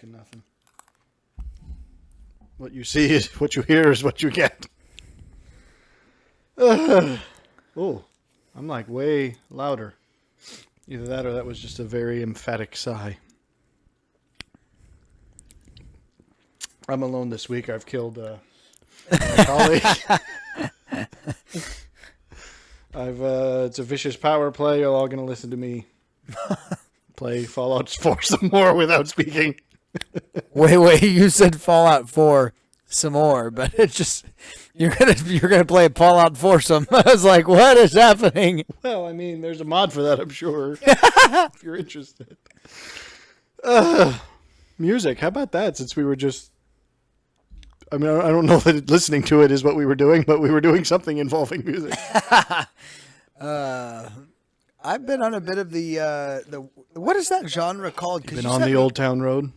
Nothing. What you see is what you hear is what you get. Oh, I'm like way louder. Either that or that was just a very emphatic sigh. I'm alone this week. I've killed my colleague. It's a vicious power play. You're all going to listen to me play Fallout 4 some more without speaking. Wait, you said Fallout 4 some more, but it's just you're gonna play Fallout 4 some. I was like, what is happening? Well, I mean, there's a mod for that, I'm sure. If you're interested. Music, how about that? Since we were just, I mean, I don't know that listening to it is what we were doing, but we were doing something involving music. I've been on a bit of the what is that genre called? Been on the Old Town Road.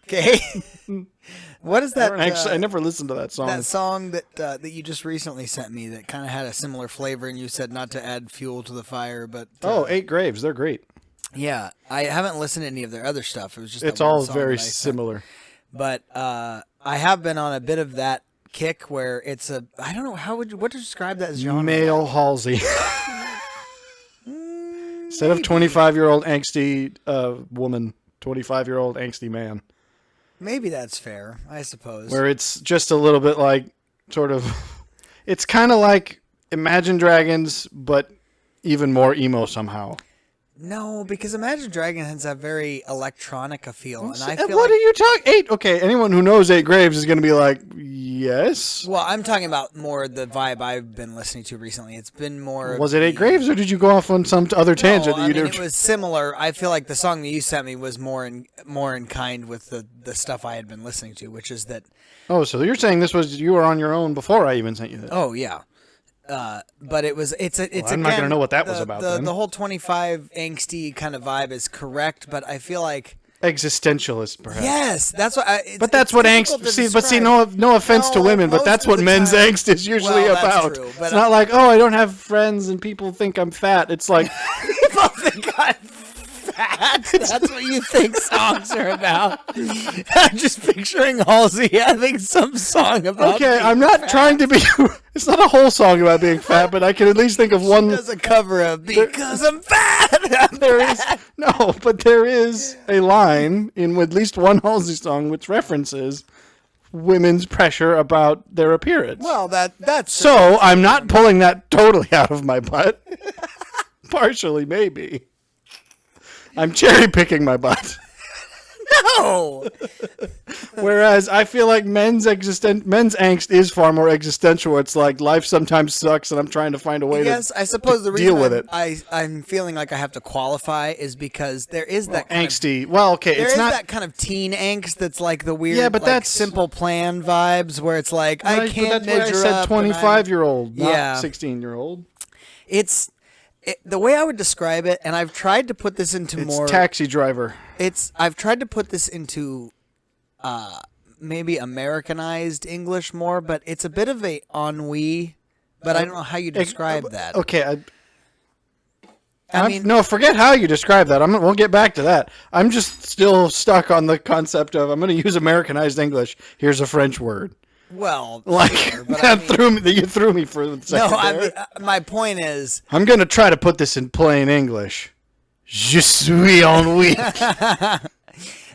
Okay. What is that? I never listened to that song. That song that you just recently sent me that kind of had a similar flavor, and you said not to add fuel to the fire, but Eight Graves, they're great. Yeah, I haven't listened to any of their other stuff. It was just it's all very similar. But I have been on a bit of that kick where it's I don't know what to describe that as genre. Male Halsey. Instead of 25-year-old angsty woman, 25-year-old angsty man. Maybe that's fair, I suppose. Where it's just a little bit like, sort of, it's kind of like Imagine Dragons, but even more emo somehow. No, because Imagine Dragons has a very electronica feel, and I feel what are you talking? Okay, anyone who knows Eight Graves is going to be like, yes. Well, I'm talking about more the vibe I've been listening to recently. It's been more. Was it Eight Graves, or did you go off on some other tangent? No, it was similar. I feel like the song that you sent me was more in kind with the stuff I had been listening to, which is that. Oh, so you're saying you were on your own before I even sent you this? Oh yeah. But it's I'm not going to know what that was about. The whole 25 angsty kind of vibe is correct, but I feel like existentialist, perhaps. Yes, that's what. But that's what angst. See, no offense to women, but that's what men's angst is usually about. True, it's not like, oh, I don't have friends and people think I'm fat. It's like people think I'm fat. That's what you think songs are about. I'm just picturing Halsey having some song about. Okay, I'm not trying to be. It's not a whole song about being fat, but I can at least think of one. She does a cover of "Because I'm Fat." There is a line in at least one Halsey song which references women's pressure about their appearance. Well, that's so I'm not pulling that totally out of my butt. Partially, maybe. I'm cherry picking my butt. No. Whereas I feel like men's angst is far more existential. It's like life sometimes sucks, and I'm trying to find a way I suppose the reason deal with it. I'm feeling like I have to qualify is because there is that kind angsty. It's not that kind of teen angst that's like the weird, that's Simple Plan vibes where it's like I can't measure up. That's why I said 25-year-old, not 16-year-old. The way I would describe it, and I've tried to put this into more taxi driver. I've tried to put this into maybe Americanized English more, but it's a bit of a ennui. But I don't know how you describe that. Okay, no, forget how you describe that. We'll get back to that. I'm just still stuck on the concept of I'm going to use Americanized English. Here's a French word. Well, sure, you threw me for a second. My point is, I'm going to try to put this in plain English. Je suis ennui.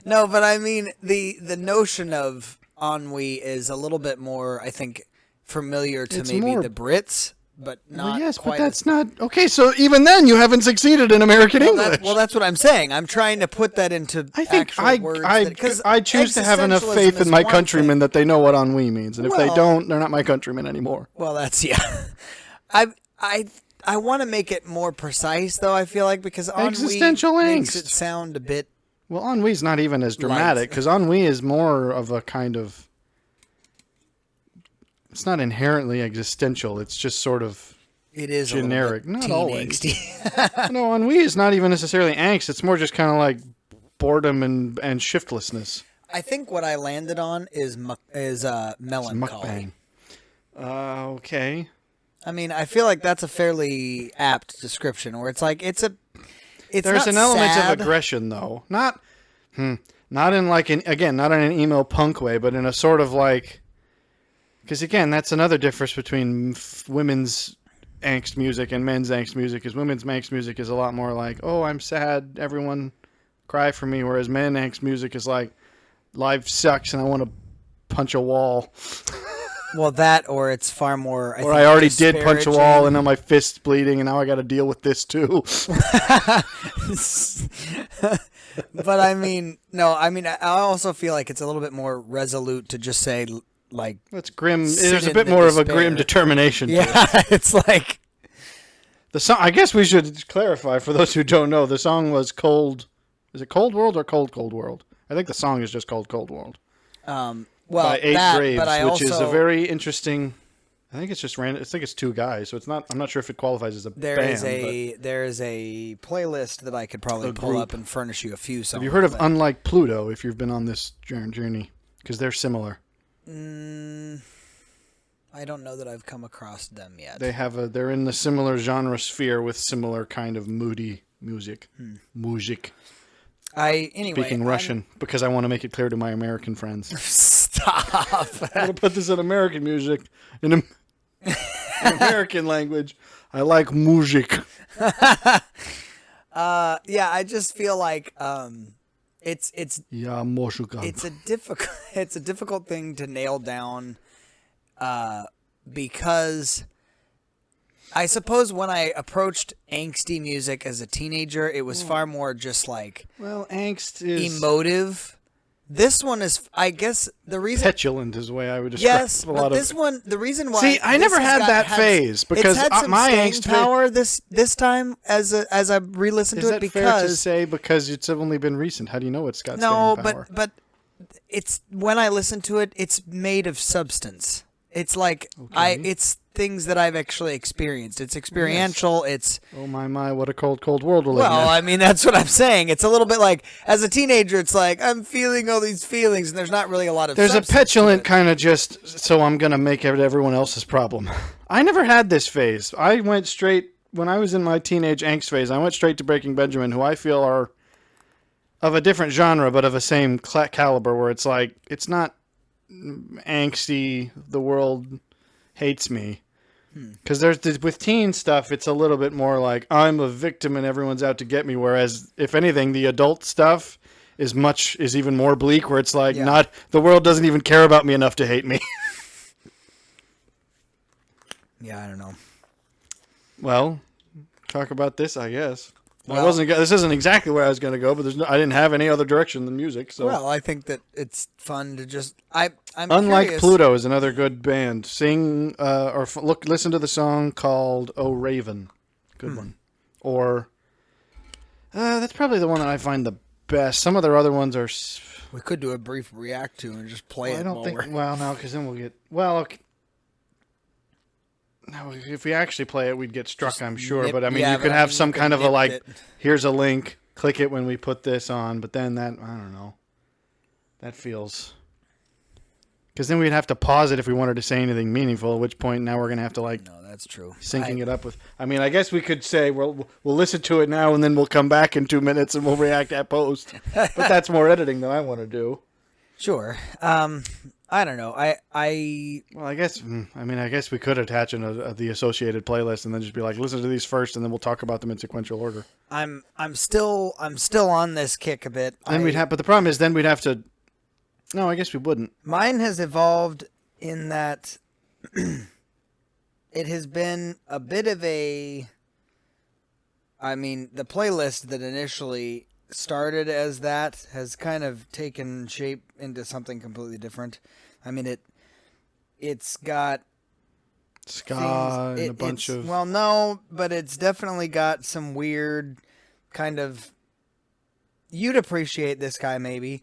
No, but I mean the notion of ennui is a little bit more, I think, familiar to the Brits, but not. Yes, but that's not okay. So even then, you haven't succeeded in American English. That's what I'm saying. I'm trying to put that into. I think I choose to have enough faith in my countrymen that they know what ennui means, and if they don't, they're not my countrymen anymore. Well, that's I want to make it more precise, though. I feel like because ennui existential makes angst. It sound a bit. Well, ennui's not even as dramatic because ennui is more of a kind of. It's not inherently existential. It's just sort of. It is generic. A not always. Angsty. No, ennui is not even necessarily angst. It's more just kind of like boredom and shiftlessness. I think what I landed on is melancholy. Okay. I mean, I feel like that's a fairly apt description, where it's like it's a There's not an element sad. of aggression, though. Not in like not in an emo punk way, but in a sort of like, because again, that's another difference between women's angst music and men's angst music. Is women's angst music is a lot more like, oh, I'm sad, everyone cry for me, whereas men angst music is like, life sucks and I want to punch a wall. Well, that, or it's far more. Or I already did punch a wall and now my fist's bleeding and now I got to deal with this too. But I mean, no, I mean, I also feel like it's a little bit more resolute to just say, like, that's grim. sit There's a in bit the more of a despair. grim determination. Yeah, to it. it's like The song. I guess we should clarify for those who don't know. The song was "Cold." Is it "Cold World" or "Cold Cold World"? I think the song is just called "Cold World." well, by Eight that, Graves, but I which is a also, very interesting. I think it's just random. I think it's two guys, so it's not. I'm not sure if it qualifies as a there band. is a playlist that I could probably pull group. up and furnish you a few songs. Have you heard of but- Unlike Pluto? If you've been on this journey, because they're similar. I don't know that I've come across them yet. They're in the similar genre sphere with similar kind of moody music. Music. Anyway. Speaking Russian, because I want to make it clear to my American friends. Stop. I'm going to put this in American music. In American language, I like music. Yeah, I just feel like it's Yeah, Moshuka. it's a difficult thing to nail down because I suppose when I approached angsty music as a teenager, it was far more just like Well, angst is emotive. This one is, I guess, the reason. petulant is the way I would describe Yes, a lot but of this one, the reason why. See, I this never has had got- that had- phase because it's had some my staying angst power this time as I re-listened Is to it that fair to because say because it's only been recent? How do you know it's got no, staying power? but it's when I listen to it, it's made of substance. It's like it's things that I've actually experienced. It's experiential. It's Oh my, what a cold world we're living well, in. I mean that's what I'm saying. It's a little bit like as a teenager, it's like I'm feeling all these feelings, and there's not really a lot of. There's a substance to petulant it. kind of just, so I'm going to make it everyone else's problem. I never had this phase. I went straight, when I was in my teenage angst phase, I went straight to Breaking Benjamin, who I feel are of a different genre, but of the same caliber, where it's like, it's not angsty, the world hates me. Because with teen stuff, it's a little bit more like, I'm a victim and everyone's out to get me, whereas, if anything, the adult stuff is even more bleak, where it's like, not the world doesn't even care about me enough to hate me. Yeah, I don't know. Well, talk about this, I guess. Well- This isn't exactly where I was going to go, but I didn't have any other direction than music. So, Well, I think that it's fun to just. I'm Unlike curious. Pluto is another good band. Sing listen to the song called "Oh Raven," good one. Or that's probably the one that I find the best. Some of their other ones are. We could do a brief react to and just play it. I don't while think. we're- Well, no, because then we'll get. Well, okay. No, if we actually play it, we'd get struck, I'm sure. nip- But I mean, yeah, you but could I have mean, some you could kind of a nip like, it. here's a link, click it when we put this on. But then that, I don't know. That feels. Because then we'd have to pause it if we wanted to say anything meaningful, at which point now we're going to have to like No, that's true. syncing it up with. I mean, I guess we could say, we'll listen to it now and then we'll come back in 2 minutes and we'll react at post. But that's more editing than I want to do. Sure. I don't know. Well, I guess we could attach the associated playlist and then just be like, listen to these first, and then we'll talk about them in sequential order. I'm still on this kick a bit. Then but the problem is, then we'd have to. No, I guess we wouldn't. Mine has evolved in that it has been a bit of a. I mean, the playlist that initially started as that has kind of taken shape into something completely different. I mean, it's got ska things, and a bunch of. Well, no, but it's definitely got some weird kind of. You'd appreciate this guy maybe.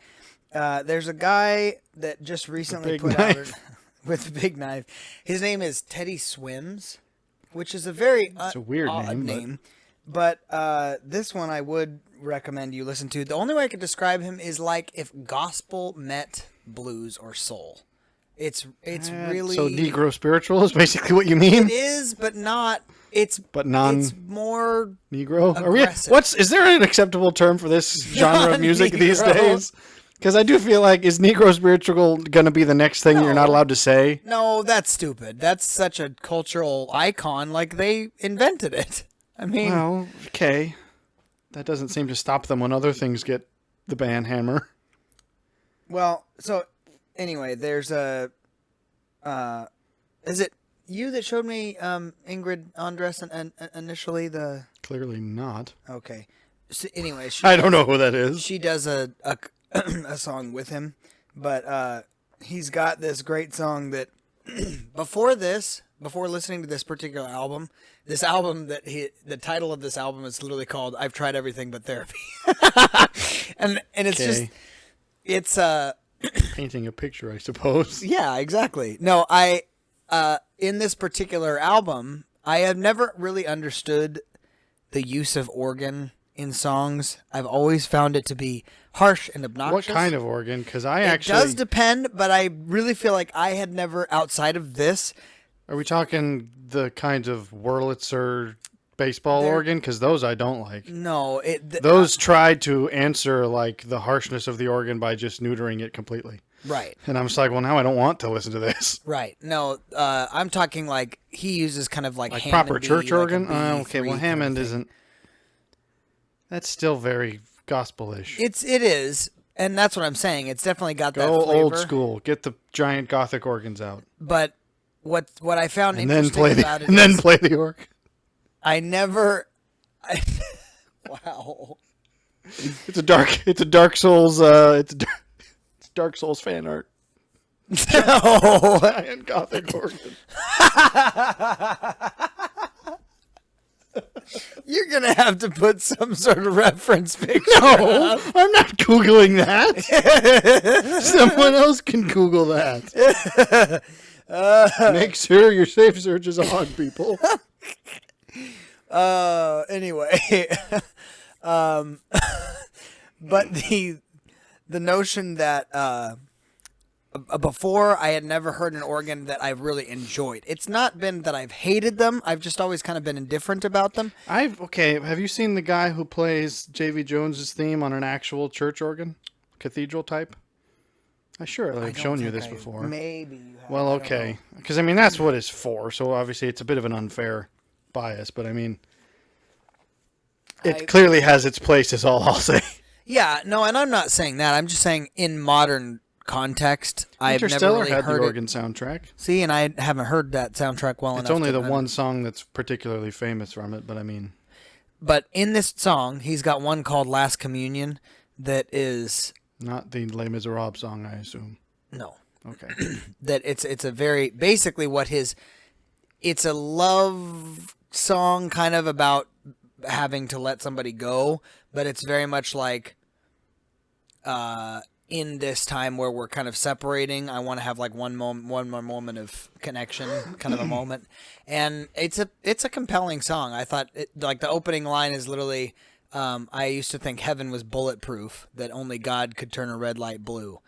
There's a guy that just recently big put knife. out with a big knife. His name is Teddy Swims, which is a very It's a weird odd name, name. But this one I would recommend you listen to. The only way I could describe him is like if gospel met blues or soul. It's really so Negro spiritual is basically what you mean, it is, but not. It's but it's more Negro. Is there an acceptable term for this genre of music these Non-Negro. days? Because I do feel like, is Negro spiritual going to be the next thing you're not No. allowed to say? No, that's stupid. That's such a cultural icon. Like they invented it. I mean, Well, okay. That doesn't seem to stop them when other things get the ban hammer. well. So anyway, there's a. Is it you that showed me Ingrid Andress and initially the? Clearly not. Okay. So anyway, I don't know who that is. she does a a song with him, but he's got this great song that before listening to this particular album, the title of this album is literally called "I've Tried Everything But Therapy," and it's Okay. just it's Painting a picture, I suppose. yeah, exactly. No, I in this particular album, I have never really understood the use of organ in songs. I've always found it to be harsh and obnoxious. What kind of organ? Because It does depend, but I really feel like I had never, outside of this, Are we talking the kinds of Wurlitzer baseball They're- organ? Because those I don't like. no, Those tried to answer like the harshness of the organ by just neutering it completely. right, And I'm just like, well, now I don't want to listen to this. right. No, I'm talking like he uses kind of like Like Hammond proper B, church like a organ? Okay, B3 well, kind of Hammond thing. isn't. That's still very gospel-ish. It is, and that's what I'm saying. It's definitely got that Go flavor. old school. Get the giant Gothic organs out, But what I found and then interesting play the about it and then is play the organ. I never. Wow. It's a Dark Souls. It's Dark Souls fan art. No. Giant Gothic organ. You're gonna have to put some sort of reference picture. No, I'm not Googling that. Someone else can Google that. Make sure your safe search is on, people. Anyway, but the notion that before I had never heard an organ that I've really enjoyed. It's not been that I've hated them. I've just always kind of been indifferent about them. Okay. Have you seen the guy who plays J.V. Jones's theme on an actual church organ, cathedral type? I sure I've shown you this before. Maybe you have. Well, okay, because I mean that's what it's for. So obviously it's a bit of an unfair bias, but I mean it clearly has its place. Is all I'll say. Yeah, no, and I'm not saying that. I'm just saying in modern context, I've never Interstellar really had heard the it. organ soundtrack. See, and I haven't heard that soundtrack well enough. It's only to the one song that's particularly famous from it, but I mean, But in this song, he's got one called "Last Communion" that is not the Les Miserables song, I assume. no. Okay. That it's a very basically it's a love song kind of about having to let somebody go, but it's very much like in this time where we're kind of separating, I want to have like one more moment of connection, kind of a moment. And it's a compelling song. I thought like the opening line is literally I used to think heaven was bulletproof, that only God could turn a red light blue.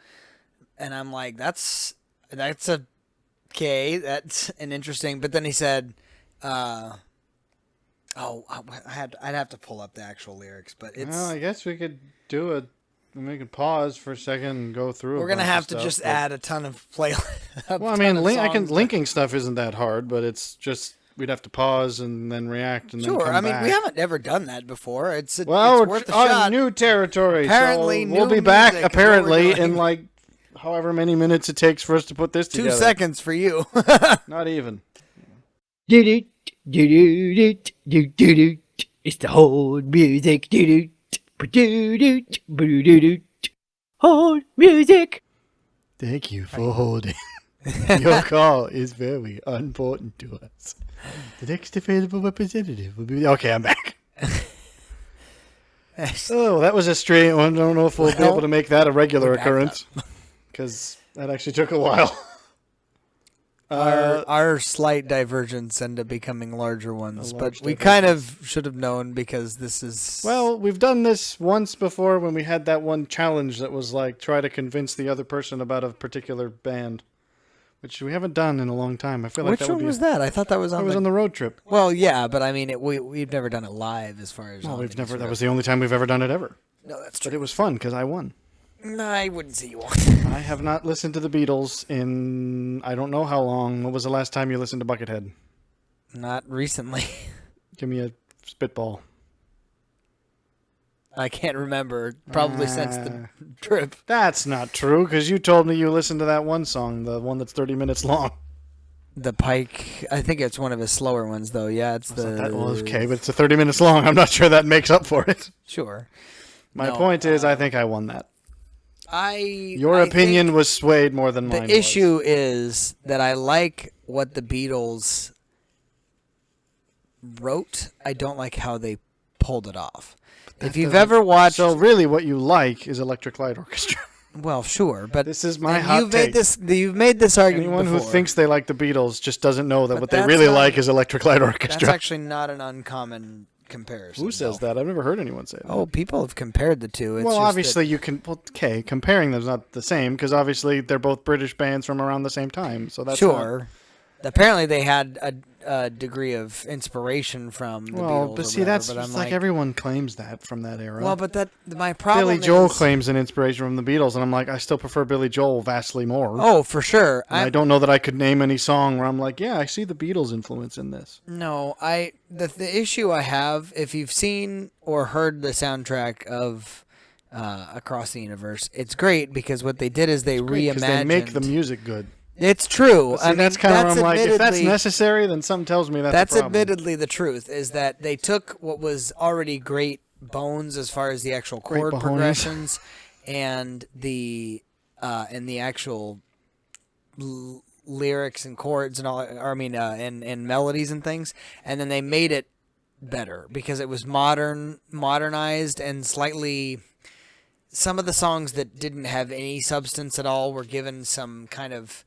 And I'm like, that's okay. That's an interesting. But then he said, I'd have to pull up the actual lyrics, but it's. Well, I guess we could do it. We could pause for a second and go through. We're gonna have to just add a ton of play. Well, I mean, linking stuff isn't that hard, but it's just we'd have to pause and then react and then Sure, come I mean, back. we haven't ever done that before. It's Well, it's we're worth a on shot. new territory. Apparently, so we'll new be back. music is what we're Apparently, doing. in like however many minutes it takes for us to put this 2 together. seconds for you. Not even. It's the whole music. Hold music. Thank you for holding. Your call is very important to us. The next available representative will be. Okay, I'm back. Oh, that was a straight one. I don't know if we'll be able to make that a regular backed occurrence because that actually took a while. Our slight divergence end up becoming larger ones, large but we kind of should have known because this is. Well, we've done this once before when we had that one challenge that was like try to convince the other person about a particular band. which we haven't done in a long time. I feel like Which that would one be was that? I thought that was on. It was the... on the road trip. Well, yeah, but I mean, we've never done it live as far as. Well, on we've any never. sort That of- was the only time we've ever done it ever. No, that's But true. it was fun because I won. No, I wouldn't say you won. I have not listened to the Beatles in I don't know how long. What was the last time you listened to Buckethead? Not recently. Give me a spitball. I can't remember. Probably since the trip. That's not true because you told me you listened to that one song, the one that's 30 minutes long. The Pike. I think it's one of his slower ones, though. Yeah, it's the. That was okay, but it's 30 minutes long. I'm not sure that makes up for it. Sure. My No, point is, I think I won that. Your I opinion think was swayed more than mine. The issue is that I like what the Beatles wrote. I don't like how they pulled it off. If you've ever watched, So really, what you like is Electric Light Orchestra. well, sure, but This is my and hot you've made take. You've made this argument Anyone before. who thinks they like the Beatles just doesn't know that But what they that's really not- like is Electric Light that's Orchestra. actually not an uncommon comparison. Who says though. that? I've never heard anyone say that. Oh, people have compared the two. It's well, just that- obviously you can. Well, okay, comparing them's not the same because obviously they're both British bands from around the same time. So that's sure. Apparently, they had a degree of inspiration from the Not, well, Beatles. but or see, whatever, that's but I'm just like everyone claims that from that era. Well, but that my problem. Billy Joel is, claims an inspiration from the Beatles, and I'm like, I still prefer Billy Joel vastly more. Oh, for sure. And I don't know that I could name any song where I'm like, yeah, I see the Beatles influence in this. No, the issue I have, if you've seen or heard the soundtrack of Across the Universe, it's great because what they did is they Because reimagined. they make the music good. It's true. See, I mean, that's kind of where I'm like, if that's admittedly- necessary, then something tells me that's That's a problem. admittedly the truth. Is that they took what was already great bones as far as the actual Great chord bones. progressions and the actual lyrics and chords and all. Or I mean, and melodies and things, and then they made it better because it was modernized, and slightly. Some of the songs that didn't have any substance at all were given some kind of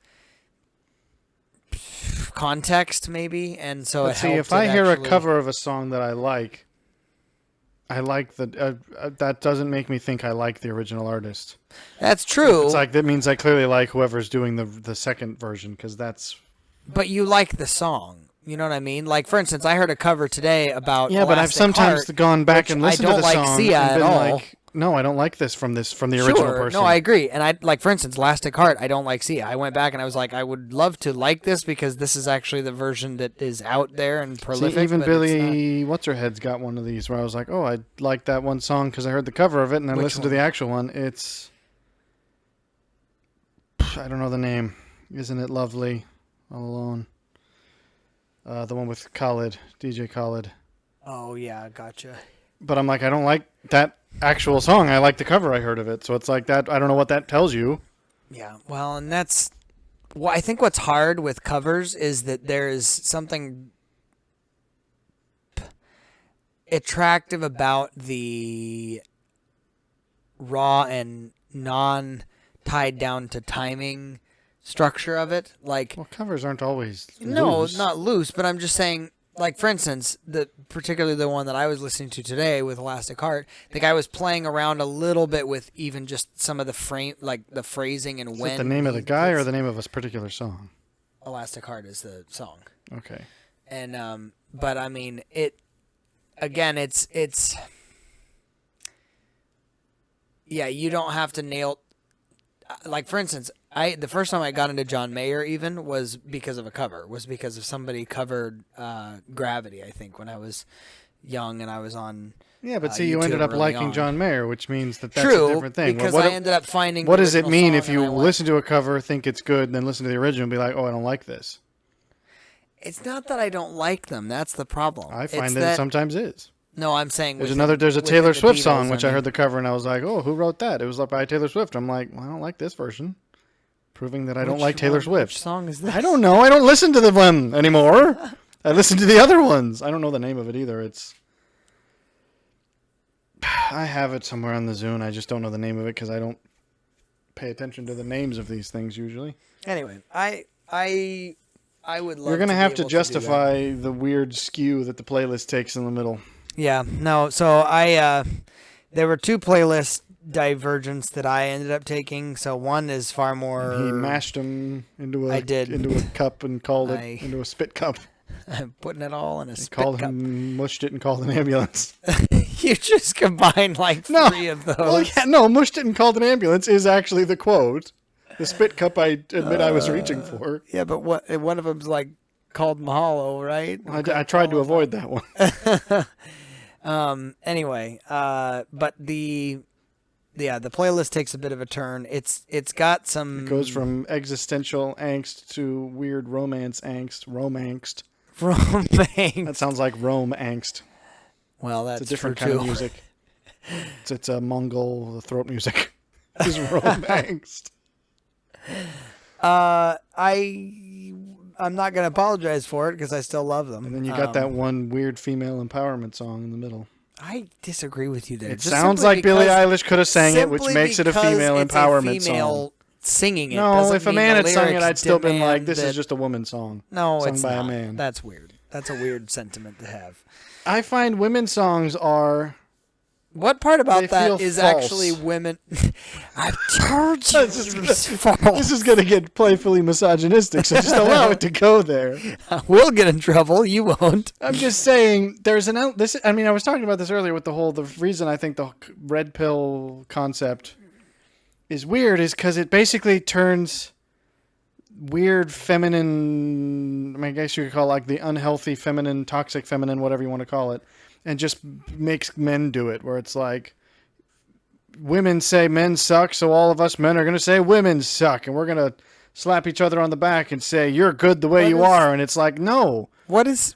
context, maybe, and so But it see, helped if I it hear actually- a cover of a song that I like the that doesn't make me think I like the original artist. That's true. It's like that means I clearly like whoever's doing the second version because that's But you like the song. You know what I mean? Like, for instance, I heard a cover today about yeah. But I've Elastic sometimes Heart, gone back which and listened I to don't the like song Sia and at been all. like, no, I don't like this from the original Sure. person. No, I agree. And I like, for instance, Elastic Heart, I don't like Sia. I went back and I was like, I would love to like this because this is actually the version that is out there and prolific. See, even but it's not. Billy, what's her head's got one of these where I was like, oh, I like that one song because I heard the cover of it and then Which listened to one? the actual one. It's I don't know the name. Isn't it lovely? All alone. The one with Khalid, DJ Khalid. Oh yeah, gotcha. But I'm like, I don't like that actual song. I like the cover I heard of it. So it's like that. I don't know what that tells you. Yeah, well, and that's. Well, I think what's hard with covers is that there is something attractive about the raw and non tied down to timing structure of it. Like, Well, covers aren't always no, loose. not loose, but I'm just saying. Like, for instance, particularly the one that I was listening to today with Elastic Heart, the guy was playing around a little bit with even just some of the the phrasing and Is when. it the name of the he guy or puts- the name of a particular song? Elastic Heart is the song. Okay. And but I mean it again it's yeah, you don't have to nail like for instance, the first time I got into John Mayer even was because of a cover, was because of somebody covered Gravity, I think, when I was young and I was on Yeah, but see, you ended YouTube up early liking on. John Mayer, which means that's True, a different thing. because What- I ended up finding What the does it original mean song if and you I went, listen to a cover, think it's good, and then listen to the original and be like, oh, I don't like this? It's not that I don't like them, that's the problem. I It's find that it sometimes is. No, I'm saying There's within- there's a within Taylor the Swift song, Beatles, which I mean. heard the cover and I was like, oh, who wrote that? It was by Taylor Swift. I'm like, well, I don't like this version. Proving that I don't Which like Taylor one- Swift. Which song is this? I don't know. I don't listen to the one anymore. I listen to the other ones. I don't know the name of it either. I have it somewhere on the Zune. I just don't know the name of it because I don't pay attention to the names of these things usually. Anyway, I would love. You're going to be have to able do that. justify the weird skew that the playlist takes in the middle. Yeah, no. So I there were two playlists divergence that I ended up taking. So one is far more. He mashed them into I did. into a cup and called I- it into a spit cup. I'm putting it all in a He spit called cup. him, mushed it, and called an ambulance. You just combined like No. 3 of those. Well, yeah, no, mushed it and called an ambulance is actually the quote. The spit cup I admit I was reaching for. Yeah, but one of them's like called Mahalo, right? I tried to avoid that one. Anyway, but the playlist takes a bit of a turn. It's got some It goes from existential angst to weird romance angst. Romangst. romance. That sounds like Rome angst. Well, that's It's a different true kind too. of music. It's a Mongol throat music. It's Rome angst. I'm not gonna apologize for it because I still love them. And then you got that one weird female empowerment song in the middle. I disagree with you there. It Just sounds simply like Billie because- Eilish could have sang it, which simply makes it a because female it's empowerment a female song. singing it. No, doesn't if a mean man the had sung it, lyrics I'd still been like, demand this is that- just a woman's song. No, sung it's by not. a man. That's weird. That's a weird sentiment to have. I find women's songs are... What part They about that feel is false. actually women? I told you This is it was false. This is going to get playfully misogynistic, so just allow it to go there. We'll get in trouble. You won't. I'm just saying, there's an... I was talking about this earlier with the reason I think the red pill concept is weird is because it basically turns weird feminine... I guess you could call it like the unhealthy feminine, toxic feminine, whatever you want to call it, and just makes men do it, where it's like women say men suck, so all of us men are going to say women suck, and we're going to slap each other on the back and say you're good the way you are, and it's like, no. What is?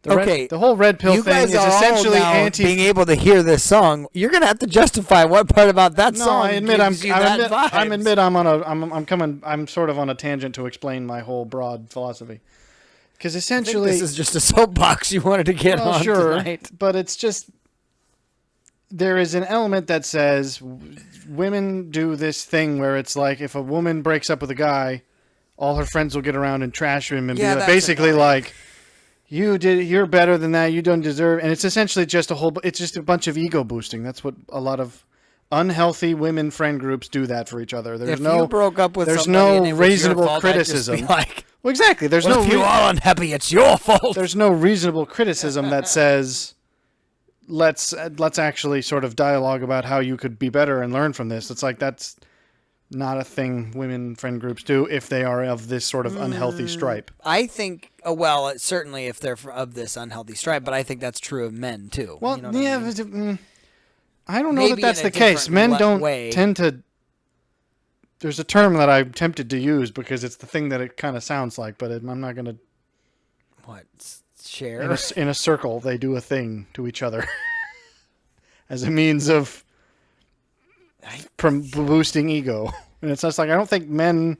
The whole red pill you thing guys is are essentially all now anti. being able to hear this song. You're gonna have to justify what part about that No, song I admit gives you that I'm on a tangent to explain my whole broad philosophy. Because I think essentially, this is just a soapbox you wanted to get well, on sure, tonight. but it's just there is an element that says women do this thing where it's like if a woman breaks up with a guy, all her friends will get around and trash him and Yeah, be like, that's basically annoying. like, you're better than that, you don't deserve, and it's essentially just it's just a bunch of ego boosting. That's what a lot of unhealthy women friend groups do that for each other. There's If no you broke up with there's somebody no and it was your reasonable fault, I'd just be criticism. like, Well, exactly. There's well, no if you are unhappy, it's your fault. there's no reasonable criticism that says let's actually sort of dialogue about how you could be better and learn from this. It's like that's not a thing women friend groups do if they are of this sort of unhealthy stripe. I think, certainly if they're of this unhealthy stripe, but I think that's true of men too. Well, You know what yeah, I mean? I don't know Maybe that that's in a the case. different Men don't way. tend to. There's a term that I'm tempted to use because it's the thing that it kind of sounds like, but I'm not going to. What? Share? In a circle, they do a thing to each other as a means of boosting ego. And it's just like, I don't think men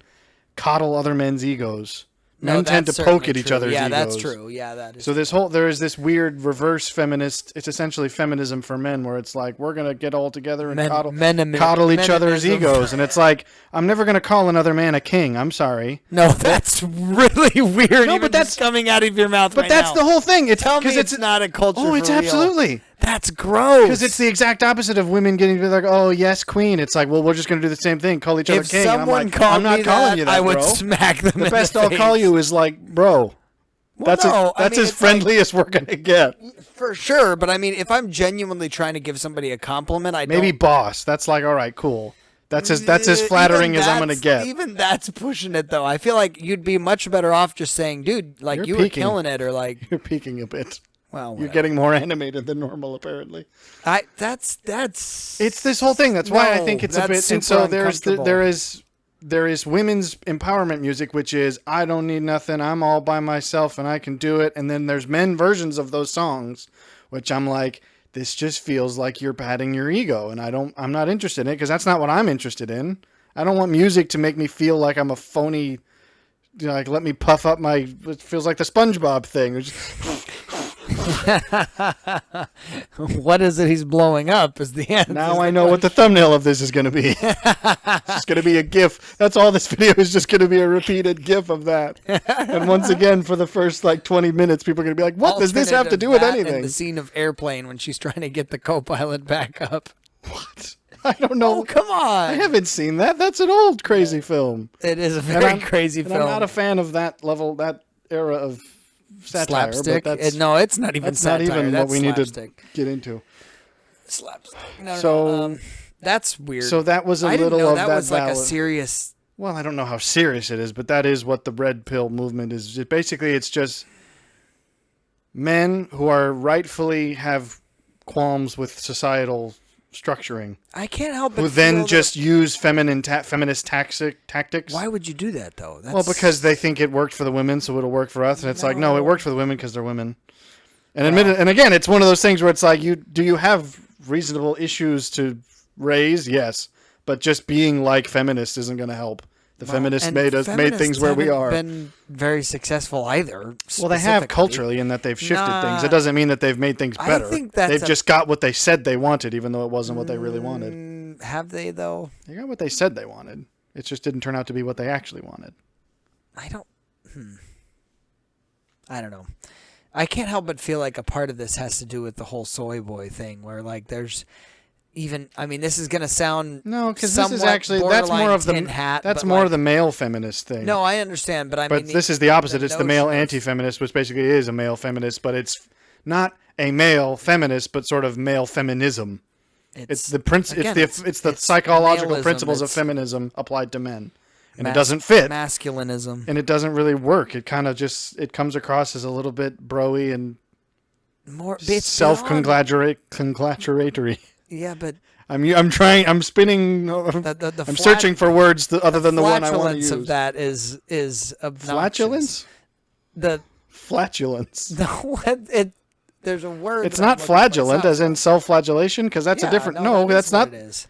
coddle other men's egos. Men tend to poke at each other's yeah, egos. that's true. Yeah, that is. So there is this weird reverse feminist. It's essentially feminism for men, where it's like we're gonna get all together and coddle each other's meninism. egos, and it's like I'm never gonna call another man a king. I'm sorry, No, that's really weird. No, even but that's- just coming out of your mouth but right that's now. the whole thing. It's Tell me because it's not a culture. oh, it's for real. absolutely That's gross. because it's the exact opposite of women getting to be like, oh yes, queen. It's like, well, we're just gonna do the same thing, call each other If king. And I'm someone like, called I'm not me calling that, you that, I would bro. smack them. The in best the I'll face. call you is like, bro. Well, no, I That's mean, as it's like- friendly as we're gonna get. for sure. But I mean, if I'm genuinely trying to give somebody a compliment, I Maybe don't. boss. That's like, all right, cool. That's as flattering Even as I'm gonna that's- get. Even that's pushing it, though. I feel like you'd be much better off just saying, "Dude, like You're you were peaking. killing it," or like, You're peaking a bit. "Well, You're whatever." getting more animated than normal, apparently. That's It's this whole thing. That's why I No, think it's a that's bit. And super so uncomfortable. there is women's empowerment music, which is I don't need nothing. I'm all by myself and I can do it. And then there's men versions of those songs, which I'm like, this just feels like you're patting your ego, and I'm not interested in it because that's not what I'm interested in. I don't want music to make me feel like I'm a phony. Like let me puff up my. It feels like the SpongeBob thing. It's just- what is it he's blowing up? Is the answer? Now I know what the thumbnail of this is going to be. It's just going to be a GIF. That's all this video is, just going to be a repeated GIF of that. And once again, for the first like 20 minutes, people are going to be like, what does this have to do with And anything? the scene of Airplane when she's trying to get the co-pilot back up. What? I don't know. Oh, come on. I haven't seen that. That's an old crazy film. It is a And very crazy and film. I'm not a fan of that level, that era of satire. Slapstick. But that's No, it's not even that's not satire. even That's what we need slapstick. to get into. Slapstick. No, So- no, that's weird. So that was a I didn't little know of that was like a valid- serious. Well, I don't know how serious it is, but that is what the red pill movement is. Basically, it's just men who are rightfully have qualms with societal structuring, I can't help but who feel then that- just use feminist tactics. Why would you do that though? That's, Well, because they think it worked for the women, so it'll work for us. And it's like, no, it worked for the women because they're women. And and again, it's one of those things where it's like, do you have reasonable issues to raise? Yes, but just being like feminists isn't going to help. The feminists and made feminists things where we haven't are. Been very successful either. Well, they have specifically. culturally in that they've shifted Nah. things. It doesn't mean that they've made things I better. think that's They've a- just got what they said they wanted, even though it wasn't what they really wanted. Have they though? They got what they said they wanted. It just didn't turn out to be what they actually wanted. I don't. I don't know. I can't help but feel like a part of this has to do with the whole soy boy thing, where like there's even. I mean, this is gonna sound No, because this is somewhat actually that's more of the borderline tin hat, that's but, more like- of the male feminist thing. No, I understand, but I but mean, this is the opposite. It's the male notion of- anti-feminist, which basically is a male feminist, but it's not a male feminist, but sort of male feminism. It's the again, it's the psychological maleism, principles of it's feminism applied to men, and it doesn't fit, masculinism. and it doesn't really work. It kind of just it comes across as a little bit broy and More it's self-congratulatory. Yeah, but I'm trying. I'm spinning. the I'm searching for words other than the one I want to flatulence use. of that is obnoxious. Flatulence. The Flatulence. there's a word. It's that I'm not looking for. flagellant, It's not- as in self-flagellation, because that's a Yeah, different. that No, is that's what not. It is.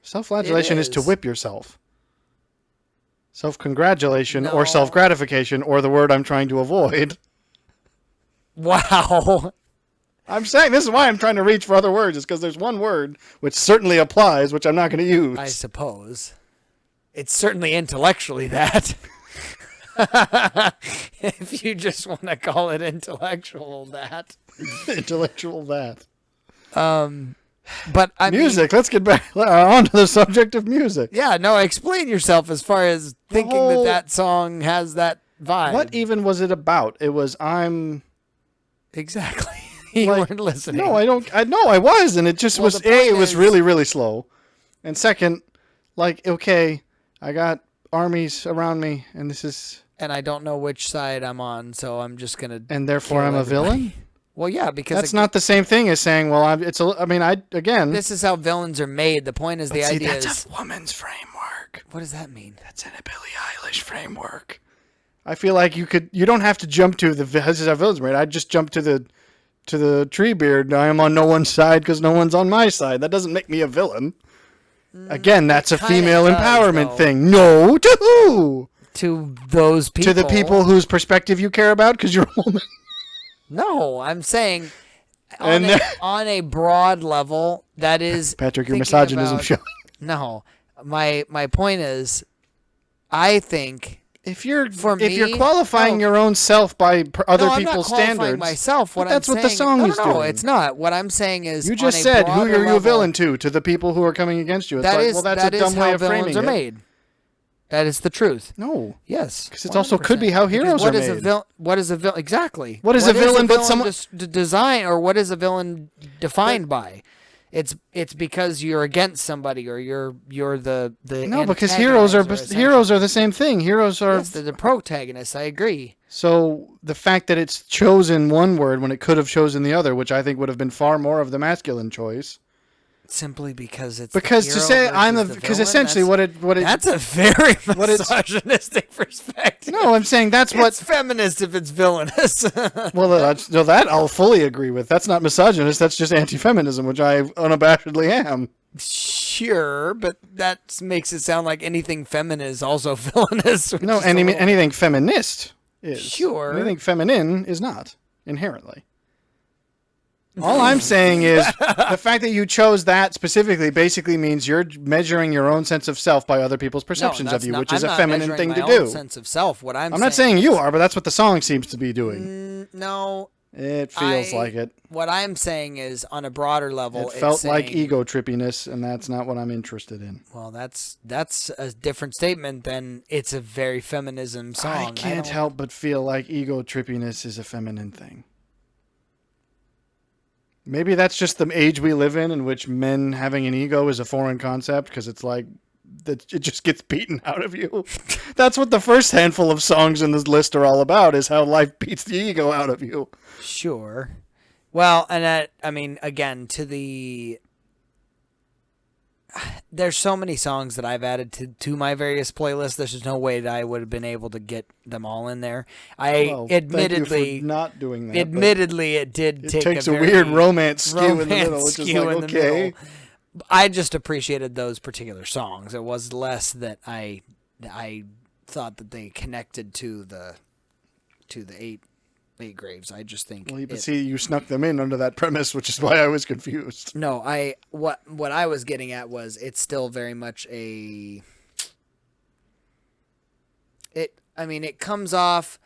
Self-flagellation is to is. whip yourself. Self-congratulation or No. self-gratification, or the word I'm trying to avoid. Wow. I'm saying this is why I'm trying to reach for other words, is because there's one word which certainly applies, which I'm not going to use. I suppose. It's certainly intellectually that. If you just want to call it intellectual that. Intellectual that. But I mean, Music. Let's get back on to the subject of music. yeah, no, explain yourself as far as thinking whole- that song has that vibe. What even was it about? It was I'm. Exactly. You Like, weren't listening. No, I don't. I know I was, and it just Well, was. the point It was is- really, really slow, and second, like okay, I got armies around me, and this is, And I don't know which side I'm on, so I'm just gonna. and therefore kill I'm a everybody. villain. Well, yeah, because That's not the same thing as saying, well, it's a. I mean, again. This is how villains are made. The point is, the see, idea that's is. a woman's framework. What does that mean? That's in a Billie Eilish framework. I feel like you don't have to jump to this is how villains are made. I'd just jump to the Treebeard. I am on no one's side because no one's on my side. That doesn't make me a villain. Again, that's a kinda female does, empowerment though. thing. No, to who? To those people. To the people whose perspective you care about because you're a woman. No, I'm saying. And On a broad level, that is. Patrick, your thinking misogynism about- showing. No, my point is, I think. If you're For if you're me, qualifying no. your own self by other No, I'm people's not qualifying standards, myself. What but that's I'm what the saying, song no, is no, doing. it's not. What I'm saying is, you on just a said who broader are you a level, villain to the people who are coming against you. It's That like, is well, that's that a is dumb way how of framing villains are it. made. That is the truth. No, Yes, because it also could be how 100%. heroes Because are what is made. a villain? What is a villain? Exactly. What is a villain but someone- design, or what is a villain defined by? It's because you're against somebody, or you're the No, because heroes are essentially. heroes are the same thing. Heroes are Yes, they're the protagonists. I agree. so the fact that it's chosen one word when it could have chosen the other, which I think would have been far more of the masculine choice. Simply because it's Because the to hero say I'm versus the the because villain, essentially what it that's a very what it's- misogynistic perspective. no, I'm saying that's what It's feminist if it's villainous. well that I'll fully agree with. That's not misogynist. That's just anti-feminism, which I unabashedly am. Sure, but that makes it sound like anything feminine is also villainous. which No, is a little- anything feminist is. Sure. Anything feminine is not inherently. All I'm saying is the fact that you chose that specifically basically means you're measuring your own sense of self by other people's No, perceptions of that's you, not- which is I'm a not feminine measuring thing my to own do. sense of self. What I'm not saying you are, but that's what the song seems to be doing. No, It feels like it. What I'm saying is, on a broader level, It felt it's like saying, ego trippiness, and that's not what I'm interested in. well, that's a different statement than it's a very feminism song. I can't help but feel like ego trippiness is a feminine thing. Maybe that's just the age we live in which men having an ego is a foreign concept because it's like that it just gets beaten out of you. That's what the first handful of songs in this list are all about, is how life beats the ego out of you. Sure. Well, and I mean, again, there's so many songs that I've added to my various playlists. There's just no way that I would have been able to get them all in there. Well, Admittedly, thank you for not doing that. admittedly, it did it take takes a a very weird romance skew in the middle, romance which is skew like, in the okay. middle. I just appreciated those particular songs. It was less that I thought that they connected to the eight graves. I just think Well, but see, you snuck them in under that premise, which is why I was confused. no, what I was getting at was it's still very much it comes off,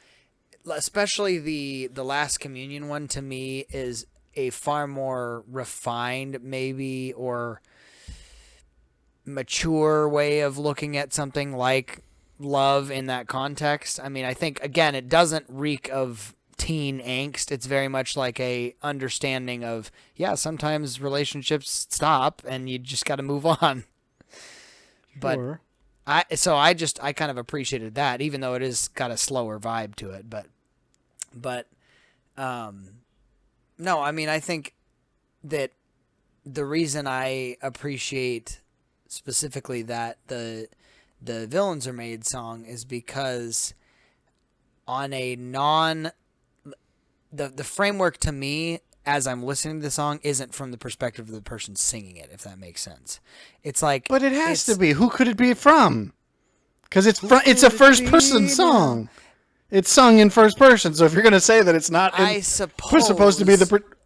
especially the Last Communion one, to me is a far more refined, maybe, or mature way of looking at something like love in that context. I mean, I think, again, it doesn't reek of teen angst. It's very much like a understanding of, yeah, sometimes relationships stop and you just got to move on. But Sure. I kind of appreciated that, even though it is got a slower vibe to it. But no, I mean, I think that the reason I appreciate specifically that the Villains Are Made song is because on a the framework to me as I'm listening to the song isn't from the perspective of the person singing it, if that makes sense. It's like, But it has to be. Who could it be from? Because it's a first-person song. It's sung in first person, so if you're going to say that it's not supposed to be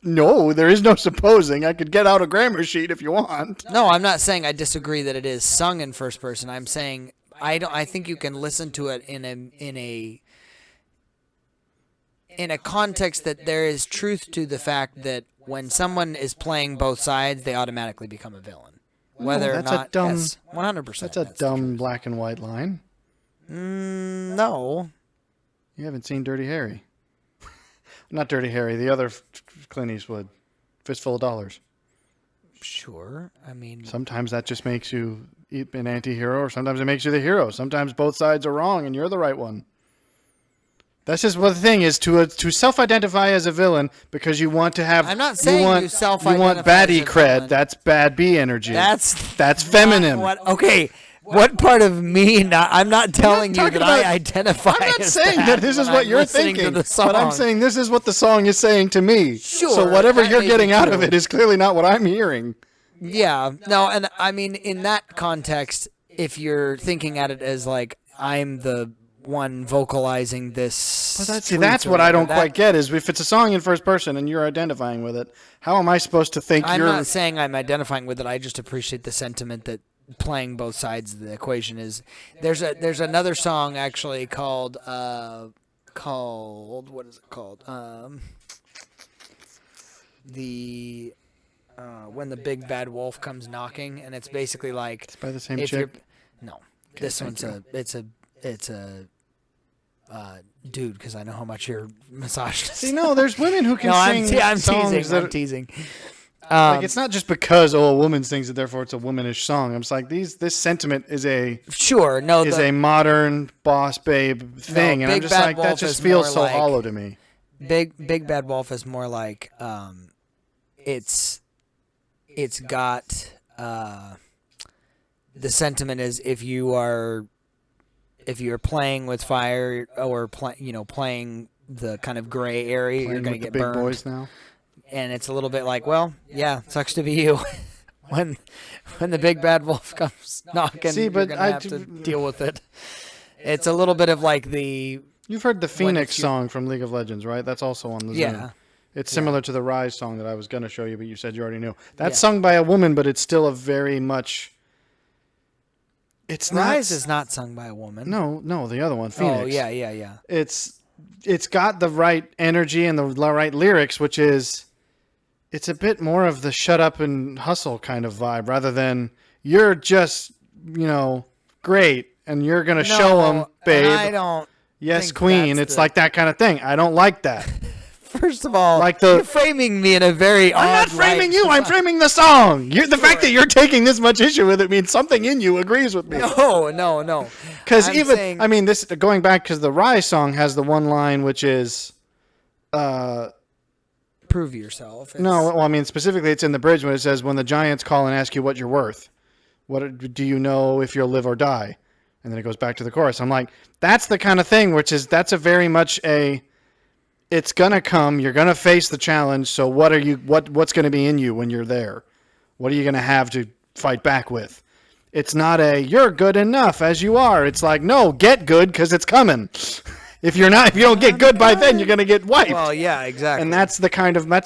no, there is no supposing. I could get out a grammar sheet if you want. No, I'm not saying I disagree that it is sung in first person. I'm saying I think you can listen to it in a context that there is truth to the fact that when someone is playing both sides, they automatically become a villain. Whether that's or not, a dumb, yes, 100%. That's a dumb black and white line. No. You haven't seen Dirty Harry. Not Dirty Harry, the other Clint Eastwood. Fistful of Dollars. Sure. I mean, sometimes that just makes you an anti-hero, or sometimes it makes you the hero. Sometimes both sides are wrong and you're the right one. That's just what the thing is, to self-identify as a villain because you want to have. I'm not saying you self-identify. You want baddie cred. That's bad B energy. That's feminine. Okay. What part of me? I'm not telling you that I identify. I'm not as saying that this is what you're thinking, but I'm saying this is what the song is saying to me. Sure. So whatever you're getting out of it is clearly not what I'm hearing. Yeah. No, and I mean, in that context, if you're thinking at it as like I'm the one vocalizing this. Well, that's what I don't quite get is if it's a song in first person and you're identifying with it, how am I supposed to think I'm not saying I'm identifying with it. I just appreciate the sentiment that playing both sides of the equation is. There's another song actually called what is it called? When the Big Bad Wolf Comes Knocking, and it's basically like it's by the same chick. No, okay, this one's it's a dude, because I know how much you're misogynist. See, no, there's women who can sing I'm songs teasing. that I'm teasing. Like it's not just because a woman sings it, therefore it's a womanish song. I'm just like this sentiment is a modern boss babe thing, and I'm just like that just feels so hollow to me. Big Bad Wolf is more like it's got the sentiment is if you're playing with fire or playing the kind of gray area, you're going to get big burned. Boys now. And it's a little bit like, well, yeah, sucks to be you. when the Big Bad Wolf comes knocking, you're going to have to deal with it. It's a little bit of like the... You've heard the Phoenix song from League of Legends, right? That's also on the Zoom. Yeah. It's similar to the Rise song that I was going to show you, but you said you already knew. That's sung by a woman, but it's still a very much... Rise is not sung by a woman. No, the other one, Phoenix. Oh, yeah. It's it's got the right energy and the right lyrics, which is it's a bit more of the shut up and hustle kind of vibe rather than you're just, great and you're going to show them, babe. And I don't. Yes, think queen. that's It's like that kind of thing. I don't like that. First of all, Like you're framing me in a very I'm not odd framing light. you. I'm framing the song. The fact that you're taking this much issue with it means something in you agrees with me. No. Because I'm even, saying- this going back, because the Rise song has the one line which is, Prove yourself. no, well, specifically it's in the bridge when it says, when the giants call and ask you what you're worth, what do you know if you'll live or die? And then it goes back to the chorus. I'm like, that's the kind of thing, that's a very much it's gonna come. You're gonna face the challenge. So what's gonna be in you when you're there? What are you gonna have to fight back with? It's not you're good enough as you are. It's like, no, get good because it's coming. If you don't get good by then, you're gonna get wiped. Well, yeah, exactly. And that's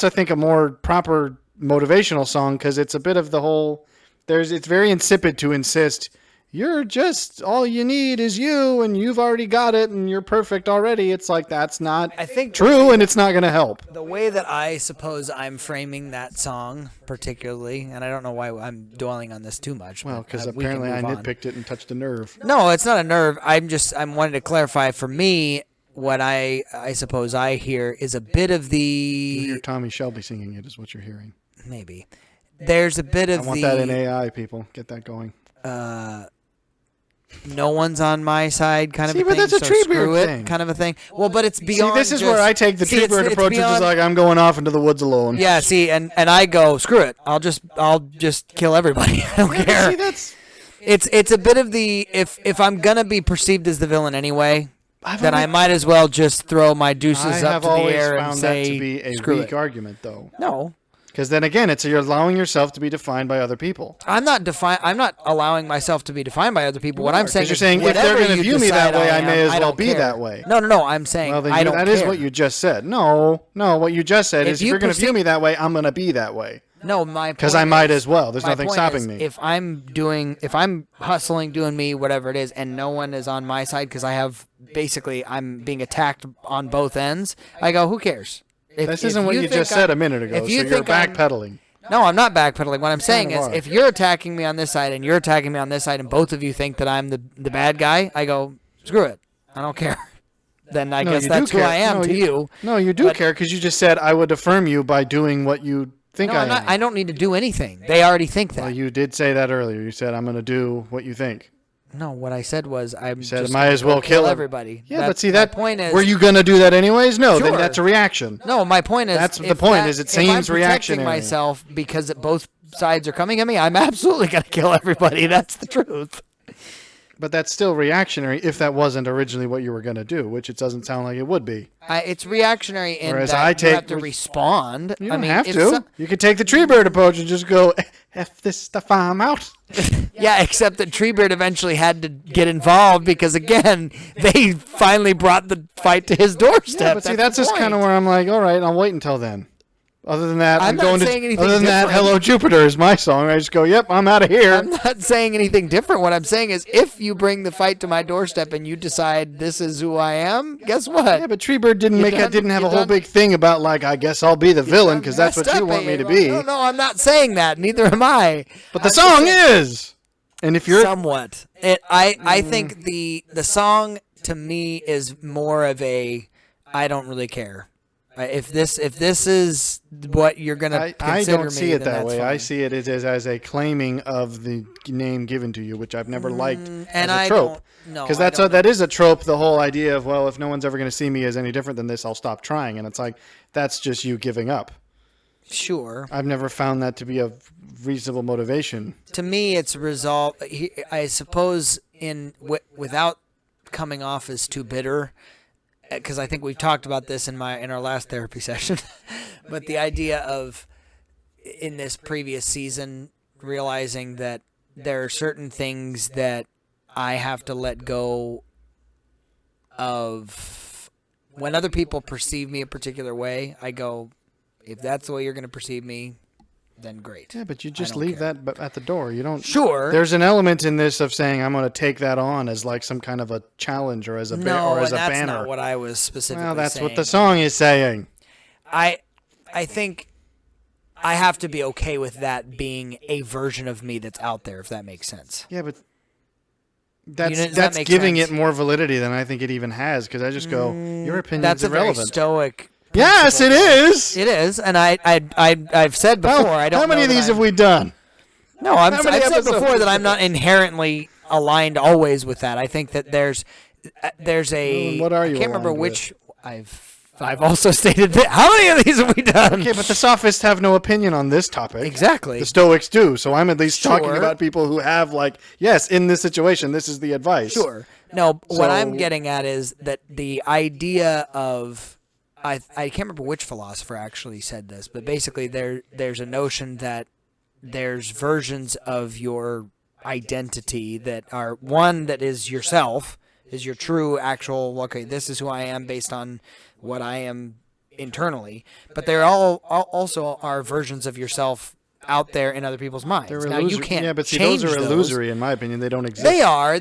I think a more proper motivational song because it's a bit of the whole. It's very insipid to insist. You're just all you need is you, and you've already got it, and you're perfect already. It's like that's not true, and it's not going to help. The way that I suppose I'm framing that song, particularly, and I don't know why I'm dwelling on this too much. Well, because we can apparently I move on. nitpicked it and touched a nerve. No, it's not a nerve. I'm wanting to clarify. For me, what I suppose I hear is a bit of You hear the Tommy Shelby singing it is what you're hearing. maybe. There's a bit of I want the that in AI, people. Get that going. no one's on my side kind of See, a but thing. that's a so Treebeard screw it thing. kind of a thing. Well, but it's beyond. See, this is just, where I take the Treebeard it's approach, which is beyond- like I'm going off into the woods alone. Yeah, see, and I go, screw it. I'll just kill everybody. I don't care. See, that's. It's a bit of the if I'm gonna be perceived as the villain anyway, then I always- might as well just throw my deuces I up have to the always air and found say, that to be a screw weak it. argument, though. No, Because then again, you're allowing yourself to be defined by other people. I'm not allowing myself to be defined by other people. What I'm saying you're is, saying if they're whatever gonna you view me decide that way, I am, may as well don't be care. that way. No. I'm saying Well, then I don't that care. is what you just said. No. What you just said If is if you you're going to view perceive- me that way, I'm going to be that way. No, my Because point I might is- as well. There's my nothing point stopping is, me. If I'm hustling, doing me, whatever it is, and no one is on my side because I'm being attacked on both ends, I go, who cares? This isn't what you just said a minute ago, if so you you're think I'm- backpedaling. No, I'm not backpedaling. What I'm saying kind is, of are. if you're attacking me on this side and you're attacking me on this side, and both of you think that I'm the bad guy, I go, screw it. I don't care. Then I No, guess you do that's who care. I am No, to you. No, you do But- care because you just said I would affirm you by doing what you think No, I I'm not, am. I don't need to do anything. They already think that. Well, you did say that earlier. You said I'm going to do what you think. No, what I said was I'm said, just might gonna as go well kill him. everybody. Yeah, That- but see my that point is, were you going to do that anyways? No, then Sure. that's a reaction. No, my point is That's the if point, that- is it if I'm seems protecting reactionary. myself because both sides are coming at me. I'm absolutely gonna kill everybody. That's the truth. But that's still reactionary if that wasn't originally what you were going to do, which it doesn't sound like it would be. It's reactionary in Whereas that I you take- have to respond. You I don't mean, have if to. so- You could take the Treebird approach and just go, F this stuff, I'm out. yeah, except that Treebeard eventually had to get involved because again, they finally brought the fight to his doorstep. Yeah, but see, that's the just kind of point. where I'm like, all right, I'll wait until then. Other than that, I'm not going saying to. anything Other than that, different. "Hello Jupiter" is my song. I just go, "Yep, I'm out of here." I'm not saying anything different. What I'm saying is, if you bring the fight to my doorstep and you decide this is who I am, guess what? Yeah, but Treebird didn't You make done- didn't have you a whole done- big thing about like, I guess I'll be the villain because that's what Messed you up, want me eh? to be. No, I'm not saying that. Neither am I. But the I'm just song saying- is. And if you're somewhat. I think the song to me is more of a I don't really care. If this is what you're gonna I consider don't me, see it then that that's way. fine. I see it as a claiming of the name given to you, which I've never liked and as a I trope. don't. No, Because I don't that is a trope. The whole idea of, well, if no one's ever going to see me as any different than this, I'll stop trying. And it's like, that's just you giving up. Sure. I've never found that to be a reasonable motivation. To me, it's resolved. I suppose without coming off as too bitter, because I think we've talked about this in our last therapy session. But the idea of in this previous season realizing that there are certain things that I have to let go of. When other people perceive me a particular way, I go, if that's the way you're going to perceive me, then great. Yeah, but you just don't leave care. that at the door. You don't. Sure. There's an element in this of saying I'm going to take that on as like some kind of a challenge or as a No, or as and a that's banner. not what I was specifically Well, that's saying. what the song is saying. I think I have to be okay with that being a version of me that's out there, if that makes sense. Yeah, but Does that that's make giving sense? it more validity than I think it even has. Because I just go, your opinion's That's a very irrelevant. stoic. Yes, it is. It is, and I've said before. I don't. How many know of that these I'm- have we done? No, How many I've said episodes? before that I'm not inherently aligned always with that. I think that there's a. What are you I can't remember aligned which. I've also stated that. How many of these have we done? Okay, but the sophists have no opinion on this topic. Exactly. The Stoics do. So I'm at least talking Sure. about people who have like, yes, in this situation, this is the advice. Sure. No, what I'm So- getting at is that the idea of I can't remember which philosopher actually said this, but basically there's a notion that there's versions of your identity that are one that is yourself, is your true actual, okay, this is who I am based on what I am internally, but there also are versions of yourself out there in other people's minds. They're Now illusory. you can't Yeah, but see, change those are illusory in my opinion. They don't exist.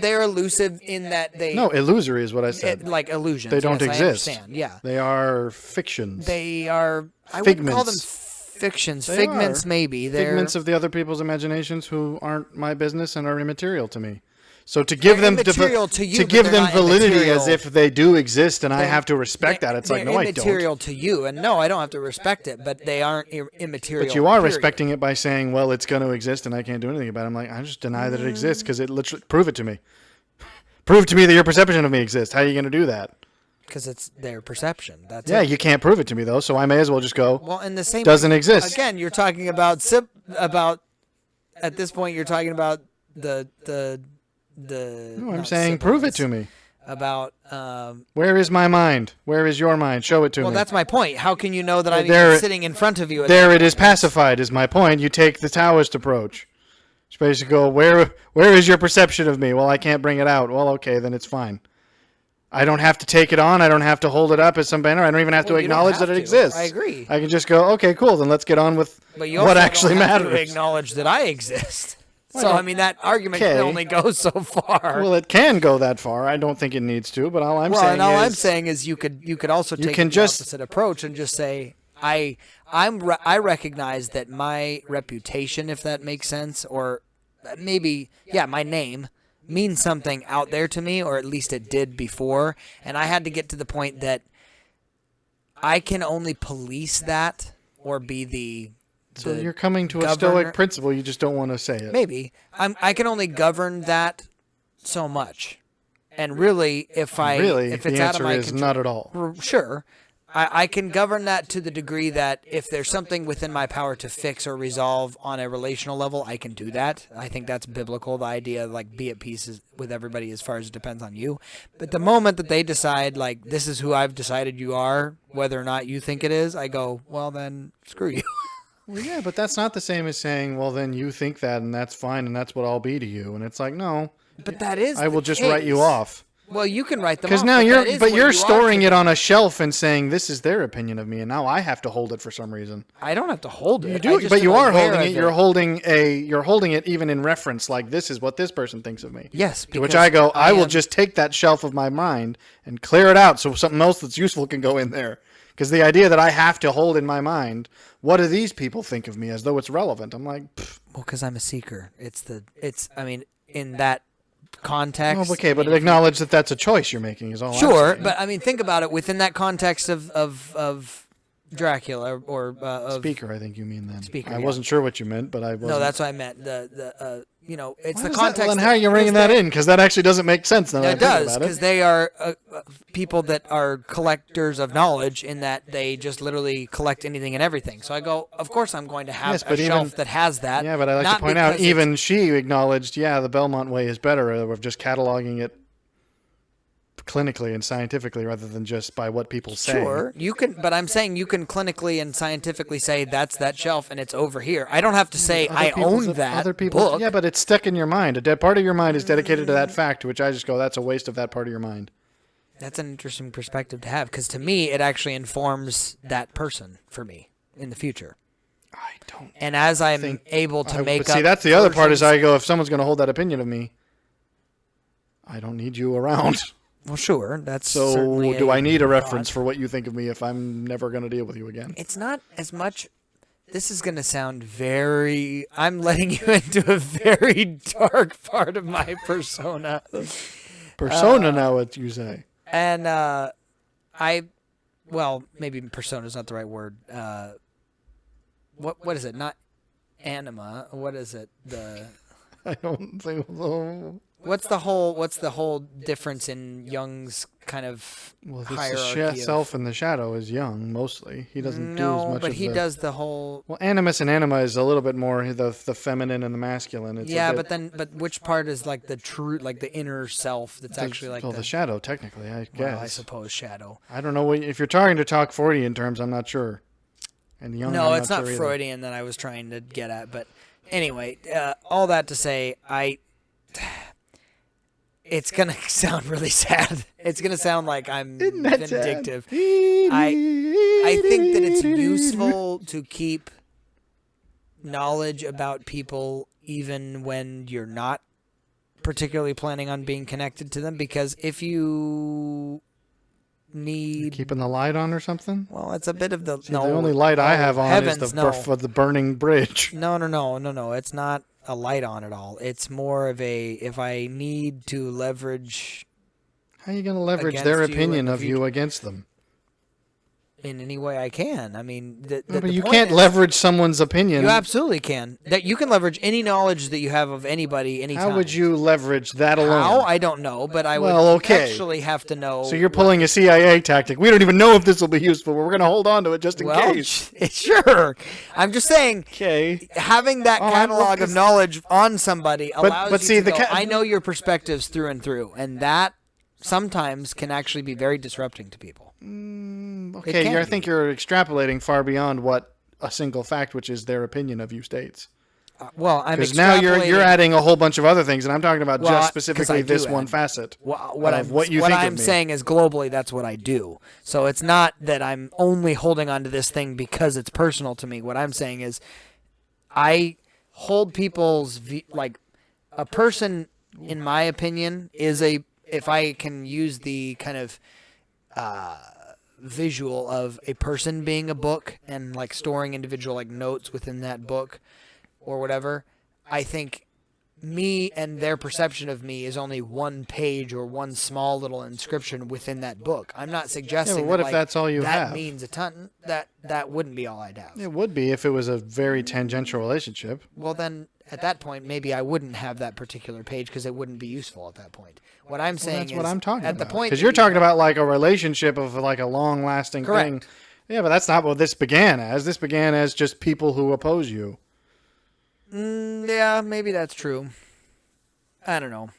They're elusive in that they No, illusory is what I said. like illusions. They don't yes, exist. I understand. Yeah. They are fictions. They are. I wouldn't call them Figments. fictions. They Figments, are. maybe. They're Figments of the other people's imaginations who aren't my business and are immaterial to me. So to give They're them immaterial to you, to but give they're them not validity immaterial. as if they do exist and I They're- have to respect that, it's like, they're no, I don't. immaterial to you, and no, I don't have to respect it. But they aren't immaterial. But you are period. respecting it by saying, well, it's going to exist and I can't do anything about it. I'm like, I just deny that it exists because it literally, prove it to me. Prove to me that your perception of me exists. How are you going to do that? because it's their perception. That's Yeah, it. you can't prove it to me though, so I may as well just go, Well, in the same doesn't exist. Again, you're talking about at this point you're talking about the No, I'm not saying prove it siblings, to me. about Where is my mind? Where is your mind? Show it to well, me. that's my point. How can you know that I'm There- even sitting in front of you? At There that it is moment? pacified is my point. You take the Taoist approach. It's basically go, where is your perception of me? Well, I can't bring it out. Well, okay, then it's fine. I don't have to take it on. I don't have to hold it up as some banner. I don't even have to Well, you don't acknowledge have that it to. exists. I agree. I can just go, okay, cool, then let's get on with But you what also actually don't have matters. to acknowledge that I exist. Well, So I mean that argument okay. can only go so far. Well, it can go that far. I don't think it needs to, but all I'm Well, saying and all is I'm saying is you could also take can the just- opposite approach and just say I recognize that my reputation, if that makes sense, or maybe my name means something out there to me, or at least it did before, and I had to get to the point that I can only police that or be the so you're coming to a governor- stoic principle. You just don't want to say it. maybe I can only govern that so much, and really if Really, if the it's out of answer my is control, not at all. Sure. I can govern that to the degree that if there's something within my power to fix or resolve on a relational level, I can do that. I think that's biblical, the idea of like be at peace with everybody as far as it depends on you. But the moment that they decide like this is who I've decided you are, whether or not you think it is, I go, well then screw you. Well, yeah, but that's not the same as saying, well, then you think that and that's fine and that's what I'll be to you. And it's like, no, But that is I will the just write you case. off. Well, you can write them Because off. now that is what you're you are storing to it them. on a shelf and saying this is their opinion of me, and now I have to hold it for some reason. I don't have to hold it. You I do, just but you am are aware holding of it. You're holding it even in reference, like this is what this person thinks of me. Yes, To which because I go, I will am- just take that shelf of my mind and clear it out so something else that's useful can go in there. Because the idea that I have to hold in my mind, what do these people think of me, as though it's relevant? I'm like, pfft. Well, because I'm a seeker. I mean, in that context. Oh, okay, but acknowledge that that's a choice you're making is all I'm Sure, saying. but I mean, think about it within that context of Dracula or of Speaker, I think you mean then. Speaker, I yeah. wasn't sure what you meant, but I wasn't. No, that's what I meant. It's Why the does context. Well, then how are you bringing that in? Because that actually doesn't make sense now that I It think does about because it. they are people that are collectors of knowledge in that they just literally collect anything and everything. So I go, of course I'm going to have Yes, a but shelf even- that has that. Yeah, but I like not to point out, because even she acknowledged, the Belmont way is better of just cataloging it clinically and scientifically rather than just by what people say. Sure, you can, but I'm saying you can clinically and scientifically say that's that shelf and it's over here. I don't have to say I own that Other people, book. yeah, but it's stuck in your mind. A dead part of your mind is dedicated to that fact, to which I just go, that's a waste of that part of your mind. That's an interesting perspective to have because to me it actually informs that person for me in the future. I don't. And as I'm think able to make but up, see, that's the other part. Is versions- I go, if someone's going to hold that opinion of me, I don't need you around. Well, sure, that's So certainly do I need a thought. reference for what you think of me if I'm never going to deal with you again? It's not as much. This is going to sound very. I'm letting you into a very dark part of my persona. Persona now, what you say? And well, maybe persona is not the right word. What is it? Not anima. What is it? I don't think so. What's the whole difference in Jung's kind of Well, hierarchy? the of- self in the shadow is young, mostly. He doesn't do as No, much but of he the... does the whole. Well, animus and anima is a little bit more the feminine and the masculine. It's Yeah, a bit, but which part is like the true, like the inner self? That's actually like the shadow, technically, I guess. well, I suppose shadow. I don't know what, if you're trying to talk Freudian terms. I'm not sure. And young, No, I'm it's not not sure either. Freudian that I was trying to get at. But anyway, all that to say, it's gonna sound really sad. It's gonna sound like I'm Isn't that sad? vindictive. I think that it's useful to keep knowledge about people even when you're not particularly planning on being connected to them, because if you need Keeping the light on or something? well, it's a bit of the See, the only light I have on heavens, is no. the burning bridge. No. It's not a light on at all. It's more of a if I need to leverage How are you going to leverage their Against you opinion in the of you against them? in any way I can. I mean, No, but you point can't is- leverage someone's opinion. You absolutely can. That you can leverage any knowledge that you have of anybody anytime. How would you leverage that alone? How? I don't know, but I Well, would okay. actually have to know. So you're pulling a CIA tactic. We don't even know if this will be useful, but we're going to hold on to it just in well, case. sure. I'm just saying, Okay. having that catalog of knowledge on somebody allows but you see, to the go, ca- I know your perspectives through and through, and that sometimes can actually be very disrupting to people. Okay, can I be. think you're extrapolating far beyond what a single fact, which is their opinion of you, states. Well, I'm Because now you're extrapolating- adding a whole bunch of other things, and I'm talking about Well, just 'cause specifically I do this one add- facet what of I'm what you think I'm of me. saying is globally that's what I do. So it's not that I'm only holding on to this thing because it's personal to me. What I'm saying is I hold like a person in my opinion is if I can use the kind of visual of a person being a book and like storing individual like notes within that book or whatever, I think me and their perception of me is only one page or one small little inscription within that book. I'm not suggesting Yeah, but what that, if like, that's all you that have? means a ton. That wouldn't be all I'd have. It would be if it was a very tangential relationship. Well, then at that point, maybe I wouldn't have that particular page because it wouldn't be useful at that point. What I'm saying That's is what I'm talking at about. the point Because that you're you- talking about like a relationship of like a long-lasting thing. Correct. Yeah, but that's not what this began as. This began as just people who oppose you. Yeah, maybe that's true. I don't know.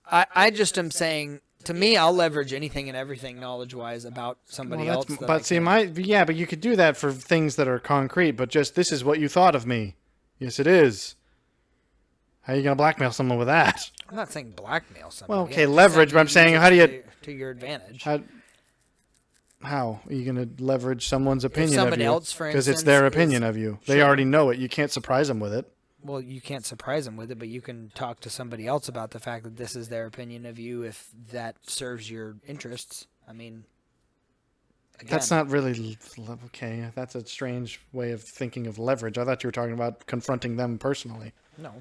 I just am saying, to me, I'll leverage anything and everything knowledge-wise about somebody Well, else. that's- that I but see, can. yeah, but you could do that for things that are concrete. But just this is what you thought of me. Yes, it is. How are you gonna blackmail someone with that? I'm not saying blackmail somebody. Well, okay, I'm just leverage, saying but I'm use saying, it how do you- to your advantage? How are you gonna leverage someone's opinion of somebody you? else, for Because it's their instance, opinion is- of you. They Sure. already know it. You can't surprise them with it. Well, you can't surprise them with it, but you can talk to somebody else about the fact that this is their opinion of you if that serves your interests. I mean, again, That's not really okay. That's a strange way of thinking of leverage. I thought you were talking about confronting them personally. no.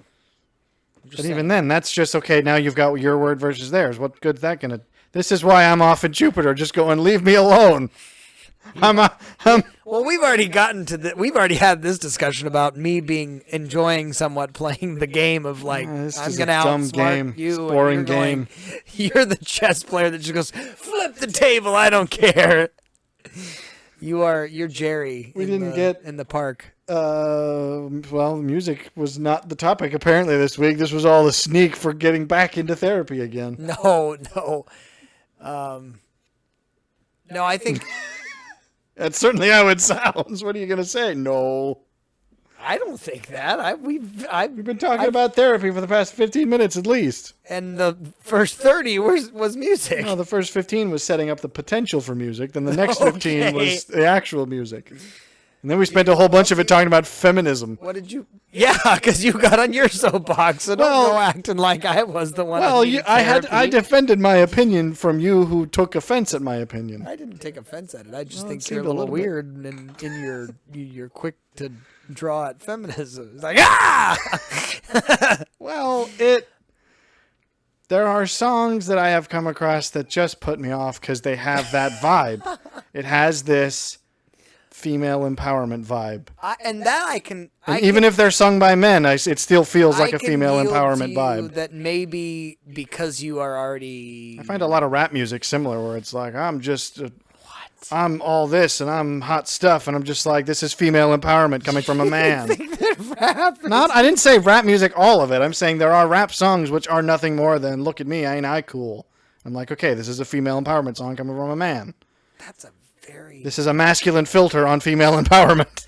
I'm just But saying. even then, that's just okay. Now you've got your word versus theirs. What good's that gonna? This is why I'm off at Jupiter, just going, leave me alone. I'm Well, we've already gotten to we've already had this discussion about me enjoying somewhat playing the game of like This I'm is gonna a dumb outsmart game. you. It's a and boring you're going- game. You're the chess player that just goes flip the table. I don't care. You're Jerry. We in didn't the- get- in the park. well, music was not the topic apparently this week. This was all a sneak for getting back into therapy again. No. No, I think That's certainly how it sounds. What are you gonna say? No. I don't think that. We've been talking about therapy for the past 15 minutes at least. and the first 30 was music. No, the first 15 was setting up the potential for music. Then the next 15 Okay. was the actual music. And then we spent a whole bunch of it talking about feminism. What did you? Yeah, because you got on your soapbox, so don't go acting like I was the one. Well, I defended my opinion from you, who took offense at my opinion. I didn't take offense at it. I just Well, think it you're a seemed a little little bit. weird, and you're quick to draw at feminism. It's like ah. Well, there are songs that I have come across that just put me off because they have that vibe. It has this female empowerment vibe. Even if they're sung by men, it still feels like a female yield to empowerment you vibe. that maybe because you are already. I find a lot of rap music similar, where it's like, I'm all this and I'm hot stuff, and I'm just like, this is female empowerment coming from a man. I didn't say rap music, all of it. I'm saying there are rap songs which are nothing more than "Look at me, ain't I cool." I'm like, okay, this is a female empowerment song coming from a man. That's a very. This is a masculine filter on female empowerment.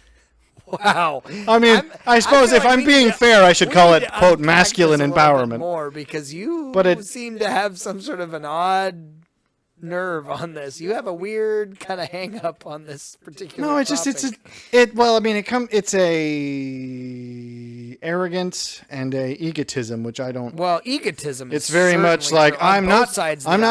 Wow. I mean, I suppose if I'm being fair, I should call it, quote, masculine empowerment. More because you But seem to have some sort of an odd nerve on this. You have a weird kind of hang up on this particular No, it's topic. just it's a arrogance and a egotism, which I don't. Well, egotism. It's very much like I'm not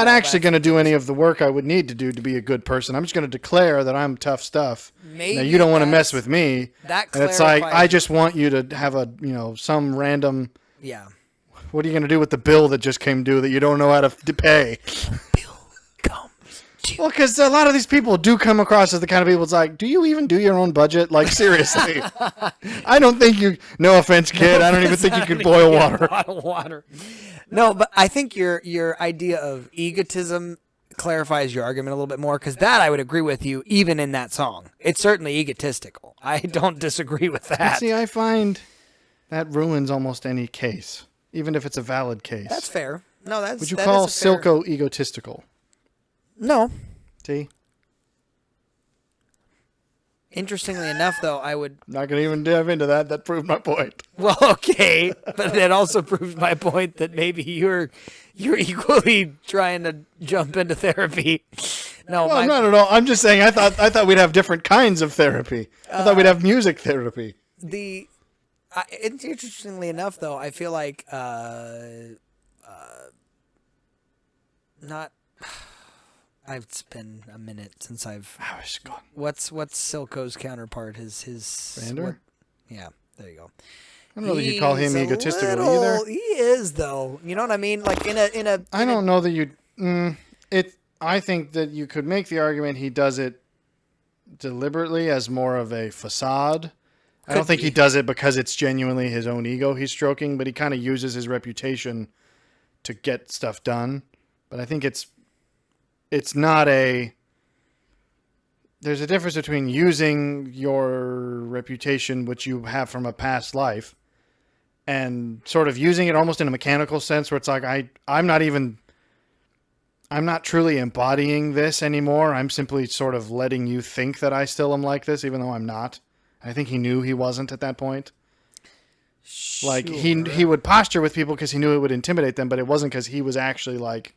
actually going to do any of. of the work I would need to do to be a good person. I'm just going to declare that I'm tough stuff. Maybe now you don't want to mess with me. That and it's like clarifies- I just want you to have some random. Yeah. What are you going to do with the bill that just came due that you don't know how to pay? Well, because a lot of these people do come across as the kind of people. It's like, do you even do your own budget? Like, seriously, I don't think you. No offense, kid. I don't even think you could boil water. No, but I think your idea of egotism clarifies your argument a little bit more, because that I would agree with you. Even in that song, it's certainly egotistical. I don't disagree with that. See, I find that ruins almost any case, even if it's a valid case. That's fair. No, that's. Would you that call is a fair- Silco egotistical? No. See, Interestingly enough, though, I would. not gonna even dive into that. That proved my point. Well, okay, but that also proves my point that maybe you're equally trying to jump into therapy. No, Well, not at all. I'm just saying. I thought we'd have different kinds of therapy. I thought we'd have music therapy. Interestingly enough, though, I feel like not. It's been a minute since I've. I was gone. What's Silco's counterpart? His Vander? Yeah, there you go. I don't know that you'd call him He's a egotistical little- either. He is, though. You know what I mean? Like in a. I don't know that you. I think that you could make the argument he does it deliberately as more of a facade. I don't think he does it because it's genuinely his own ego he's stroking, but he kind of uses his reputation to get stuff done. But I think it's not a. There's a difference between using your reputation, which you have from a past life, and sort of using it almost in a mechanical sense, where it's like I'm not truly embodying this anymore. I'm simply sort of letting you think that I still am like this, even though I'm not. I think he knew he wasn't at that point. Like he would posture with people because he knew it would intimidate them, but it wasn't because he was actually like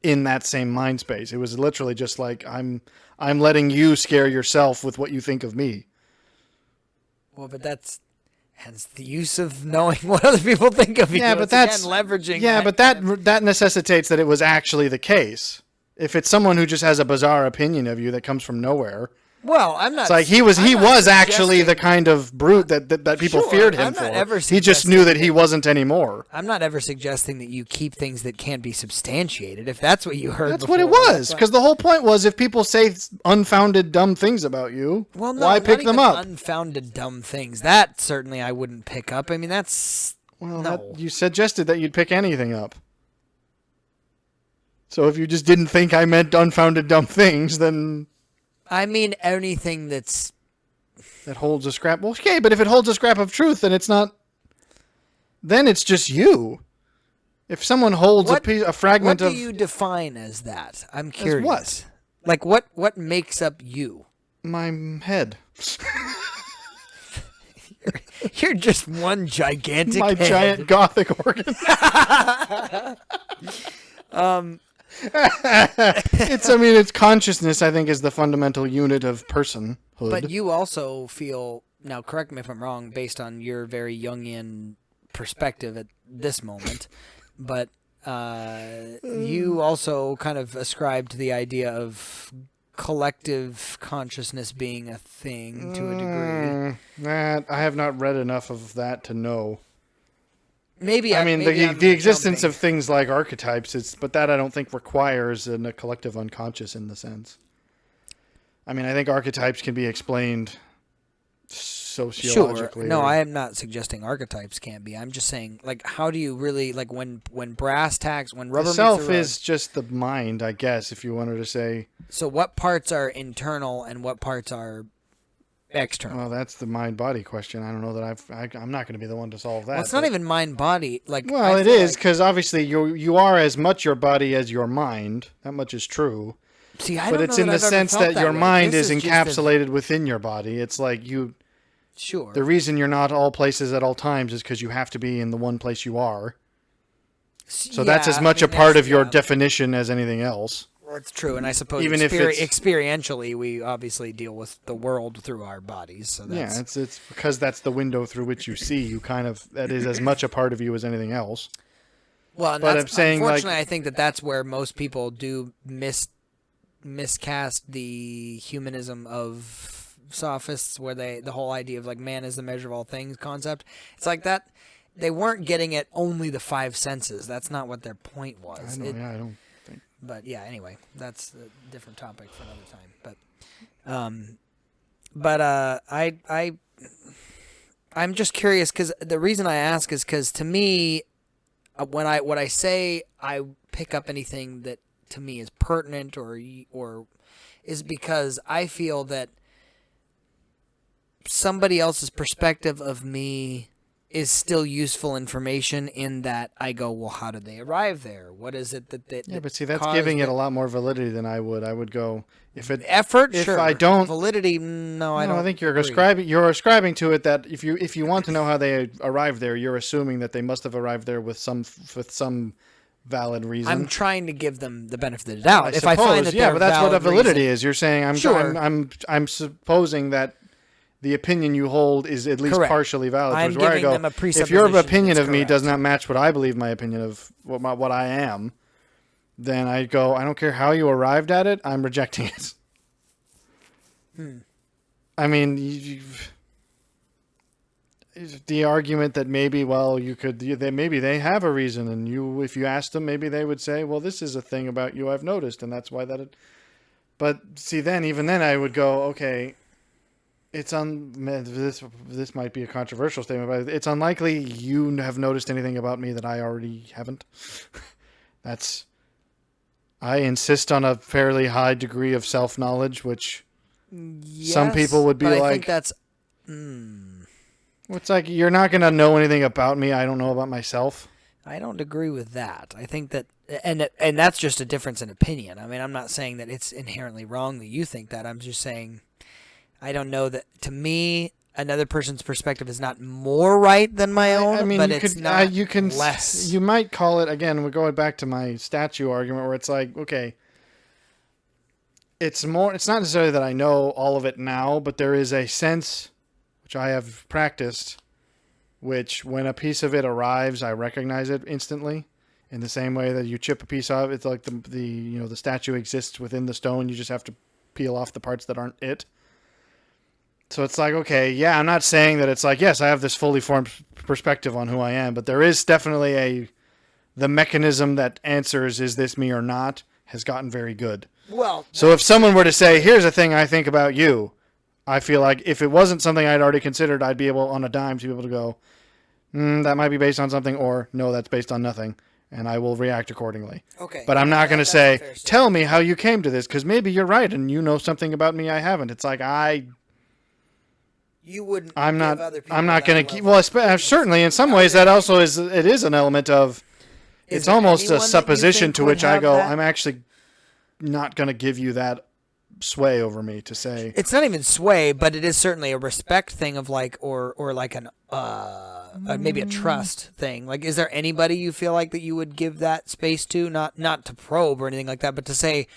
in that same mind space. It was literally just like I'm letting you scare yourself with what you think of me. Well, but that's hence the use of knowing what other people think of you. Yeah, but It's, that's again, leveraging. Yeah, but that necessitates that it was actually the case. If it's someone who just has a bizarre opinion of you that comes from nowhere. Well, I'm not. It's like he was actually the kind of brute that people feared him I'm not for. ever He just knew that he wasn't anymore. I'm not ever suggesting that you keep things that can't be substantiated. If that's what you heard, That's before, what it was. Because the whole point was if people say unfounded dumb things about you, well, no, why not pick them even up? Unfounded dumb things. That certainly I wouldn't pick up. I mean, that's You suggested that you'd pick anything up. So if you just didn't think I meant unfounded dumb things, then I mean anything that's that holds a scrap. Well, okay, but if it holds a scrap of truth, then it's not. Then it's just you. If someone holds a fragment of. What do you define as that? I'm curious. What? Like what makes up you? My head. You're just one gigantic My head. giant gothic organ. It's consciousness, I think, is the fundamental unit of personhood. But you also feel, now correct me if I'm wrong, based on your very Jungian perspective at this moment, but you also kind of ascribe to the idea of collective consciousness being a thing to a degree. I have not read enough of that to know. Maybe I'm the existence jumping. of things like archetypes, but that I don't think requires a collective unconscious in the sense. I mean, I think archetypes can be explained sociologically. Sure. No, I am not suggesting archetypes can't be. I'm just saying, like, how do you really, like, when brass tacks, when rubber The meets self the road, is just the mind, I guess, if you wanted to say. so what parts are internal and what parts are external? Well, that's the mind-body question. I don't know that I'm not going to be the one to solve that. Well, it's not even mind-body. Like, Well, I it feel is, like- because obviously you are as much your body as your mind. That much is true. See, I But don't it's know in that the I've ever sense felt that your way. mind This is just encapsulated within your body. It's like Sure. the reason you're not all places at all times is because you have to be in the one place you are. So that's as much a part of your definition as anything else. That's true, and I suppose Even if it's- experientially, we obviously deal with the world through our bodies. So that's, Yeah, it's because that's the window through which you see. That is as much a part of you as anything else. well, and but that's, I'm saying, like- unfortunately, I think that's where most people do miscast the humanism of sophists, where the whole idea of like man is the measure of all things concept. It's like that. They weren't getting at only the five senses. That's not what their point was. I don't think. But yeah, anyway, that's a different topic for another time. I'm just curious because the reason I ask is because to me, when I say I pick up anything that to me is pertinent or is because I feel that somebody else's perspective of me is still useful information in that I go, well, how did they arrive there? What is it that Yeah, but see, that's caused giving it it? a lot more validity than I would. I would go if Effort, if sure. I don't- Validity, no, I don't. I think you're agree. ascribing to it that if you want to know how they arrived there, you're assuming that they must have arrived there with some valid reason. I'm trying to give them the benefit of the doubt. I If I suppose, find that yeah, but that's what a valid validity reason- is. You're saying Sure. I'm supposing that the opinion you hold is at least Correct. partially valid. I'm Whereas where I giving go, them a if presupposition your opinion that's of me does correct. not match what I believe my opinion of what I am, then I go, I don't care how you arrived at it, I'm rejecting it. I mean, the argument that maybe, well, maybe they have a reason, and if you asked them, maybe they would say, well, this is a thing about you I've noticed, and that's why that. But see, even then, I would go, okay. This might be a controversial statement, but it's unlikely you have noticed anything about me that I already haven't. I insist on a fairly high degree of self-knowledge, which some people would be but I like, think that's it's like, you're not going to know anything about me I don't know about myself. I don't agree with that. I think that, and that's just a difference in opinion. I mean, I'm not saying that it's inherently wrong that you think that. I'm just saying, I don't know that to me, another person's perspective is not more right than my own. I mean, but you it's could, not you can, less. you might call it, again, we're going back to my statue argument where it's like, okay, it's not necessarily that I know all of it now, but there is a sense, which I have practiced, which when a piece of it arrives, I recognize it instantly. In the same way that you chip a piece of it, it's like the statue exists within the stone. You just have to peel off the parts that aren't it. So it's like, okay, yeah, I'm not saying that it's like, yes, I have this fully formed perspective on who I am, but there is definitely the mechanism that answers, is this me or not, has gotten very good. Well, So if someone were to say, here's a thing I think about you, I feel like if it wasn't something I'd already considered, I'd be able, on a dime, to be able to go, that might be based on something, or no, that's based on nothing, and I will react accordingly. okay. But I'm not going to That's say, a fair statement. tell me how you came to this, because maybe you're right, and you know something about me I haven't. It's like, You wouldn't. I'm give not other people I'm not that going to keep. level Well, of certainly in some ways that also is an element of. Is It's there almost anyone a that you supposition think to would which I have go, that? I'm actually not going to give you that sway over me to say. It's not even sway, but it is certainly a respect thing of like, or like an maybe a trust thing. Like, is there anybody you feel like that you would give that space to? Not to probe or anything like that, but to say,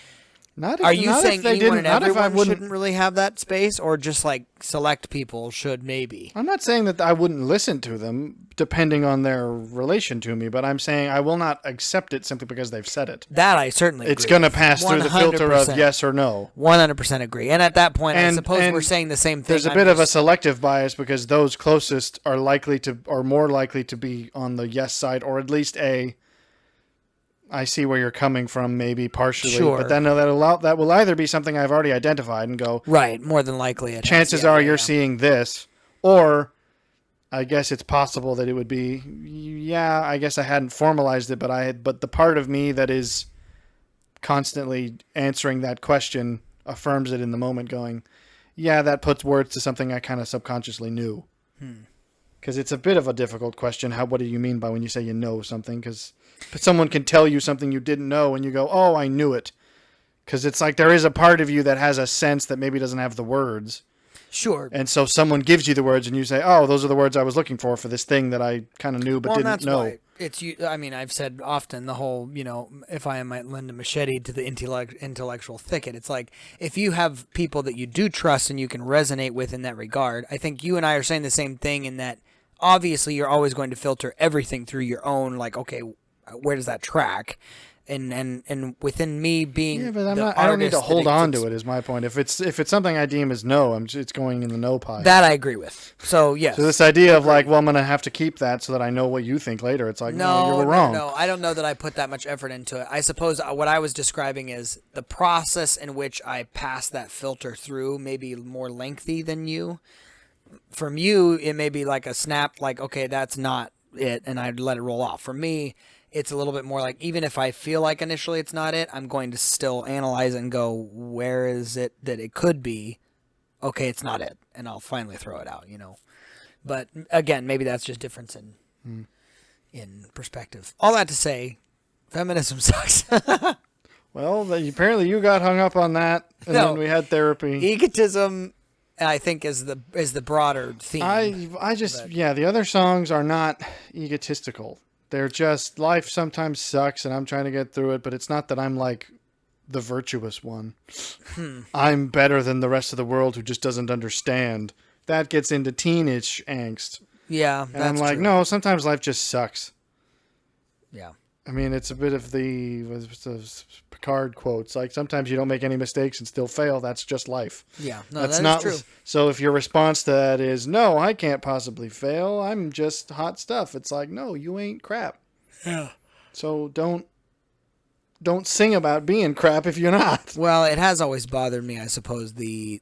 Not if, are you not saying if they anyone didn't, and not if I everyone wouldn't. shouldn't really have that space, or just like select people should maybe? I'm not saying that I wouldn't listen to them depending on their relation to me, but I'm saying I will not accept it simply because they've said it. That I certainly It's agree going to with. pass through the filter of 100%. yes or no. 100% agree. And at that point, I And- suppose and we're saying the same thing. There's a I'm bit of a just- selective bias because those closest are more likely to be on the yes side, or at least I see where you're coming from, maybe partially. Sure. But then that will either be something I've already identified and go, right, more than likely. It chances has, yeah, are yeah, you're yeah. seeing this, or I guess it's possible that it would be, yeah, I guess I hadn't formalized it, but the part of me that is constantly answering that question affirms it in the moment, going, yeah, that puts words to something I kind of subconsciously knew. Because it's a bit of a difficult question. What do you mean by when you say you know something? Because someone can tell you something you didn't know and you go, oh, I knew it. Because it's like there is a part of you that has a sense that maybe doesn't have the words. Sure. And so someone gives you the words and you say, oh, those are the words I was looking for this thing that I kind of knew but Well, didn't that's know. why it's you. I mean, I've said often the whole, if I might lend a machete to the intellectual thicket, it's like if you have people that you do trust and you can resonate with in that regard, I think you and I are saying the same thing in that obviously you're always going to filter everything through your own, like, okay, where does that track? And within me being Yeah, but the I don't need to artist that hold on ex- to it is my point. If it's something I deem as no, it's going in the no pile. That I agree with. So, yes. So this idea of like, well, I'm going to have to keep that so that I know what you think later. It's like, no, you were wrong. No, I don't know that I put that much effort into it. I suppose what I was describing is the process in which I pass that filter through may be more lengthy than you. From you, it may be like a snap, like, okay, that's not it, and I'd let it roll off. For me, it's a little bit more like, even if I feel like initially it's not it, I'm going to still analyze and go, where is it that it could be? Okay, it's not it, and I'll finally throw it out, But again, maybe that's just difference in perspective. All that to say, feminism sucks. Well, apparently you got hung up on that, and No. then we had therapy. Egotism, I think, is the broader theme. The other songs are not egotistical. They're just, life sometimes sucks and I'm trying to get through it, but it's not that I'm like the virtuous one. I'm better than the rest of the world who just doesn't understand. That gets into teenage angst. Yeah, And I'm that's like, true. no, sometimes life just sucks. Yeah. I mean, it's a bit of the Picard quotes, like sometimes you don't make any mistakes and still fail. That's just life. Yeah, no, That's that not is true. So if your response to that is no, I can't possibly fail. I'm just hot stuff. It's like, no, you ain't crap. Yeah. So don't sing about being crap if you're not. Well, it has always bothered me, I suppose, the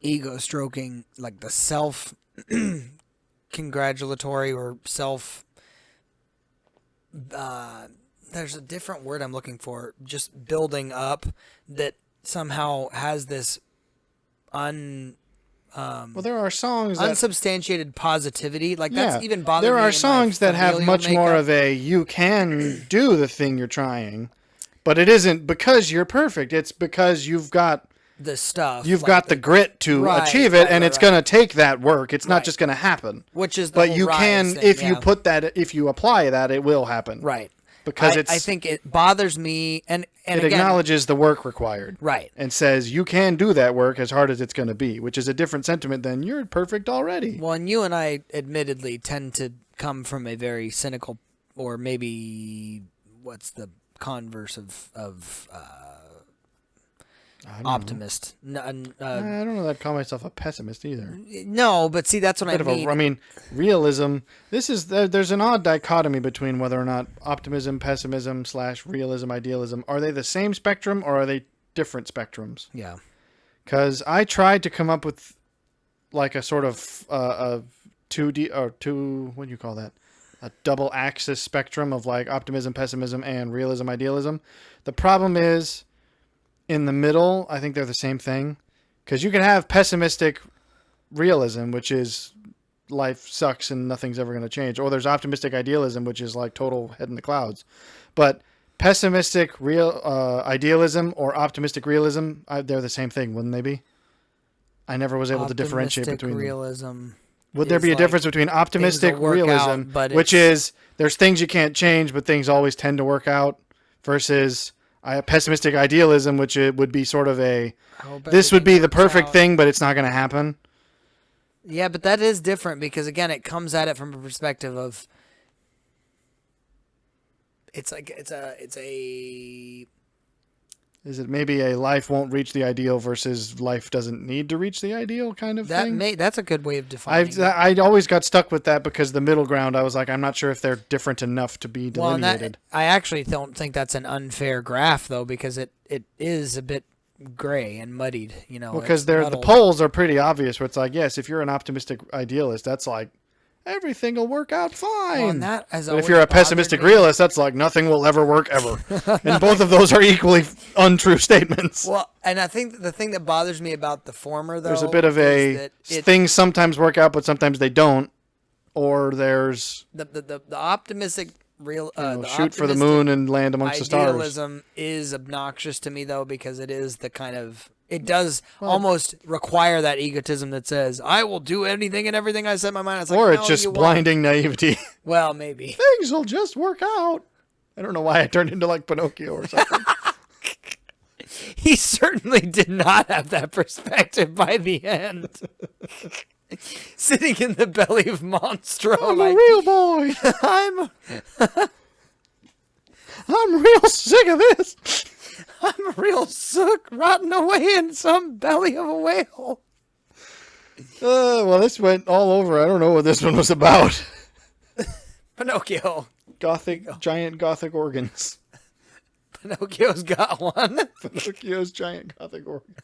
ego stroking, like the self congratulatory or self. There's a different word I'm looking for. Just building up that somehow has this Well, there are songs that unsubstantiated positivity. Like that's even bothered there me. are in my songs that have familial much more makeup. of a you can do the thing you're trying, but it isn't because you're perfect. It's because you've got the stuff. You've like got the grit to Right, achieve it, right, and right, it's right. going to take that work. It's Right. not just going to happen. which is the But whole you rise can, thing, if you yeah. put that, if you apply that, it will happen. right. Because I think it bothers me, and it again, acknowledges the work required. right. And says you can do that work as hard as it's going to be, which is a different sentiment than you're perfect already. Well, and you and I admittedly tend to come from a very cynical, or maybe what's the converse of I don't know. optimist? I don't know that I'd call myself a pessimist either. No, but see, that's what I Bit mean. of realism. There's an odd dichotomy between whether or not optimism, pessimism / realism, idealism, are they the same spectrum or are they different spectrums? Yeah. Because I tried to come up with like a sort of a 2D or what do you call that? A double axis spectrum of like optimism, pessimism, and realism, idealism. The problem is in the middle, I think they're the same thing. Because you can have pessimistic realism, which is life sucks and nothing's ever going to change. Or there's optimistic idealism, which is like total head in the clouds. But pessimistic real idealism or optimistic realism, they're the same thing, wouldn't they be? I never was able to differentiate Optimistic between them. realism. Would there is be a like difference between optimistic things will work realism, out, but which it's- is there's things you can't change, but things always tend to work out, versus pessimistic idealism, which it would be sort of a I hope this would be everything the works perfect out. thing, but it's not going to happen. Yeah, but that is different because again, it comes at it from a perspective of it's a Is it maybe a life won't reach the ideal versus life doesn't need to reach the ideal kind of thing? that's a good way of defining it. I always got stuck with that because the middle ground, I was like, I'm not sure if they're different enough to be Well, and delineated. I actually don't think that's an unfair graph though because it is a bit gray and muddied, you know. Because it's the muddled. poles are pretty obvious. Where it's like, yes, if you're an optimistic idealist, that's like everything will work out fine. Well, and that has But if always you're a bothered pessimistic me. realist, that's like nothing will ever work ever. And both of those are equally untrue statements. Well, and I think the thing that bothers me about the former though There's a bit of is a that it, things sometimes work out, but sometimes they don't. Or there's the optimistic real the shoot for the optimistic moon and land amongst the stars. idealism is obnoxious to me though because it is the kind of it does almost require that egotism that says I will do anything and everything I set my mind. It's like, Or no, it's just you won't. blinding naivety. Well, maybe. Things will just work out. I don't know why I turned into like Pinocchio or something. He certainly did not have that perspective by the end. Sitting in the belly of Monstro, I'm like a real boy. I'm real sick of this. I'm real sook rotting away in some belly of a whale. Well, this went all over. I don't know what this one was about. Pinocchio. Giant gothic organs. Pinocchio's got one. Pinocchio's giant gothic organs.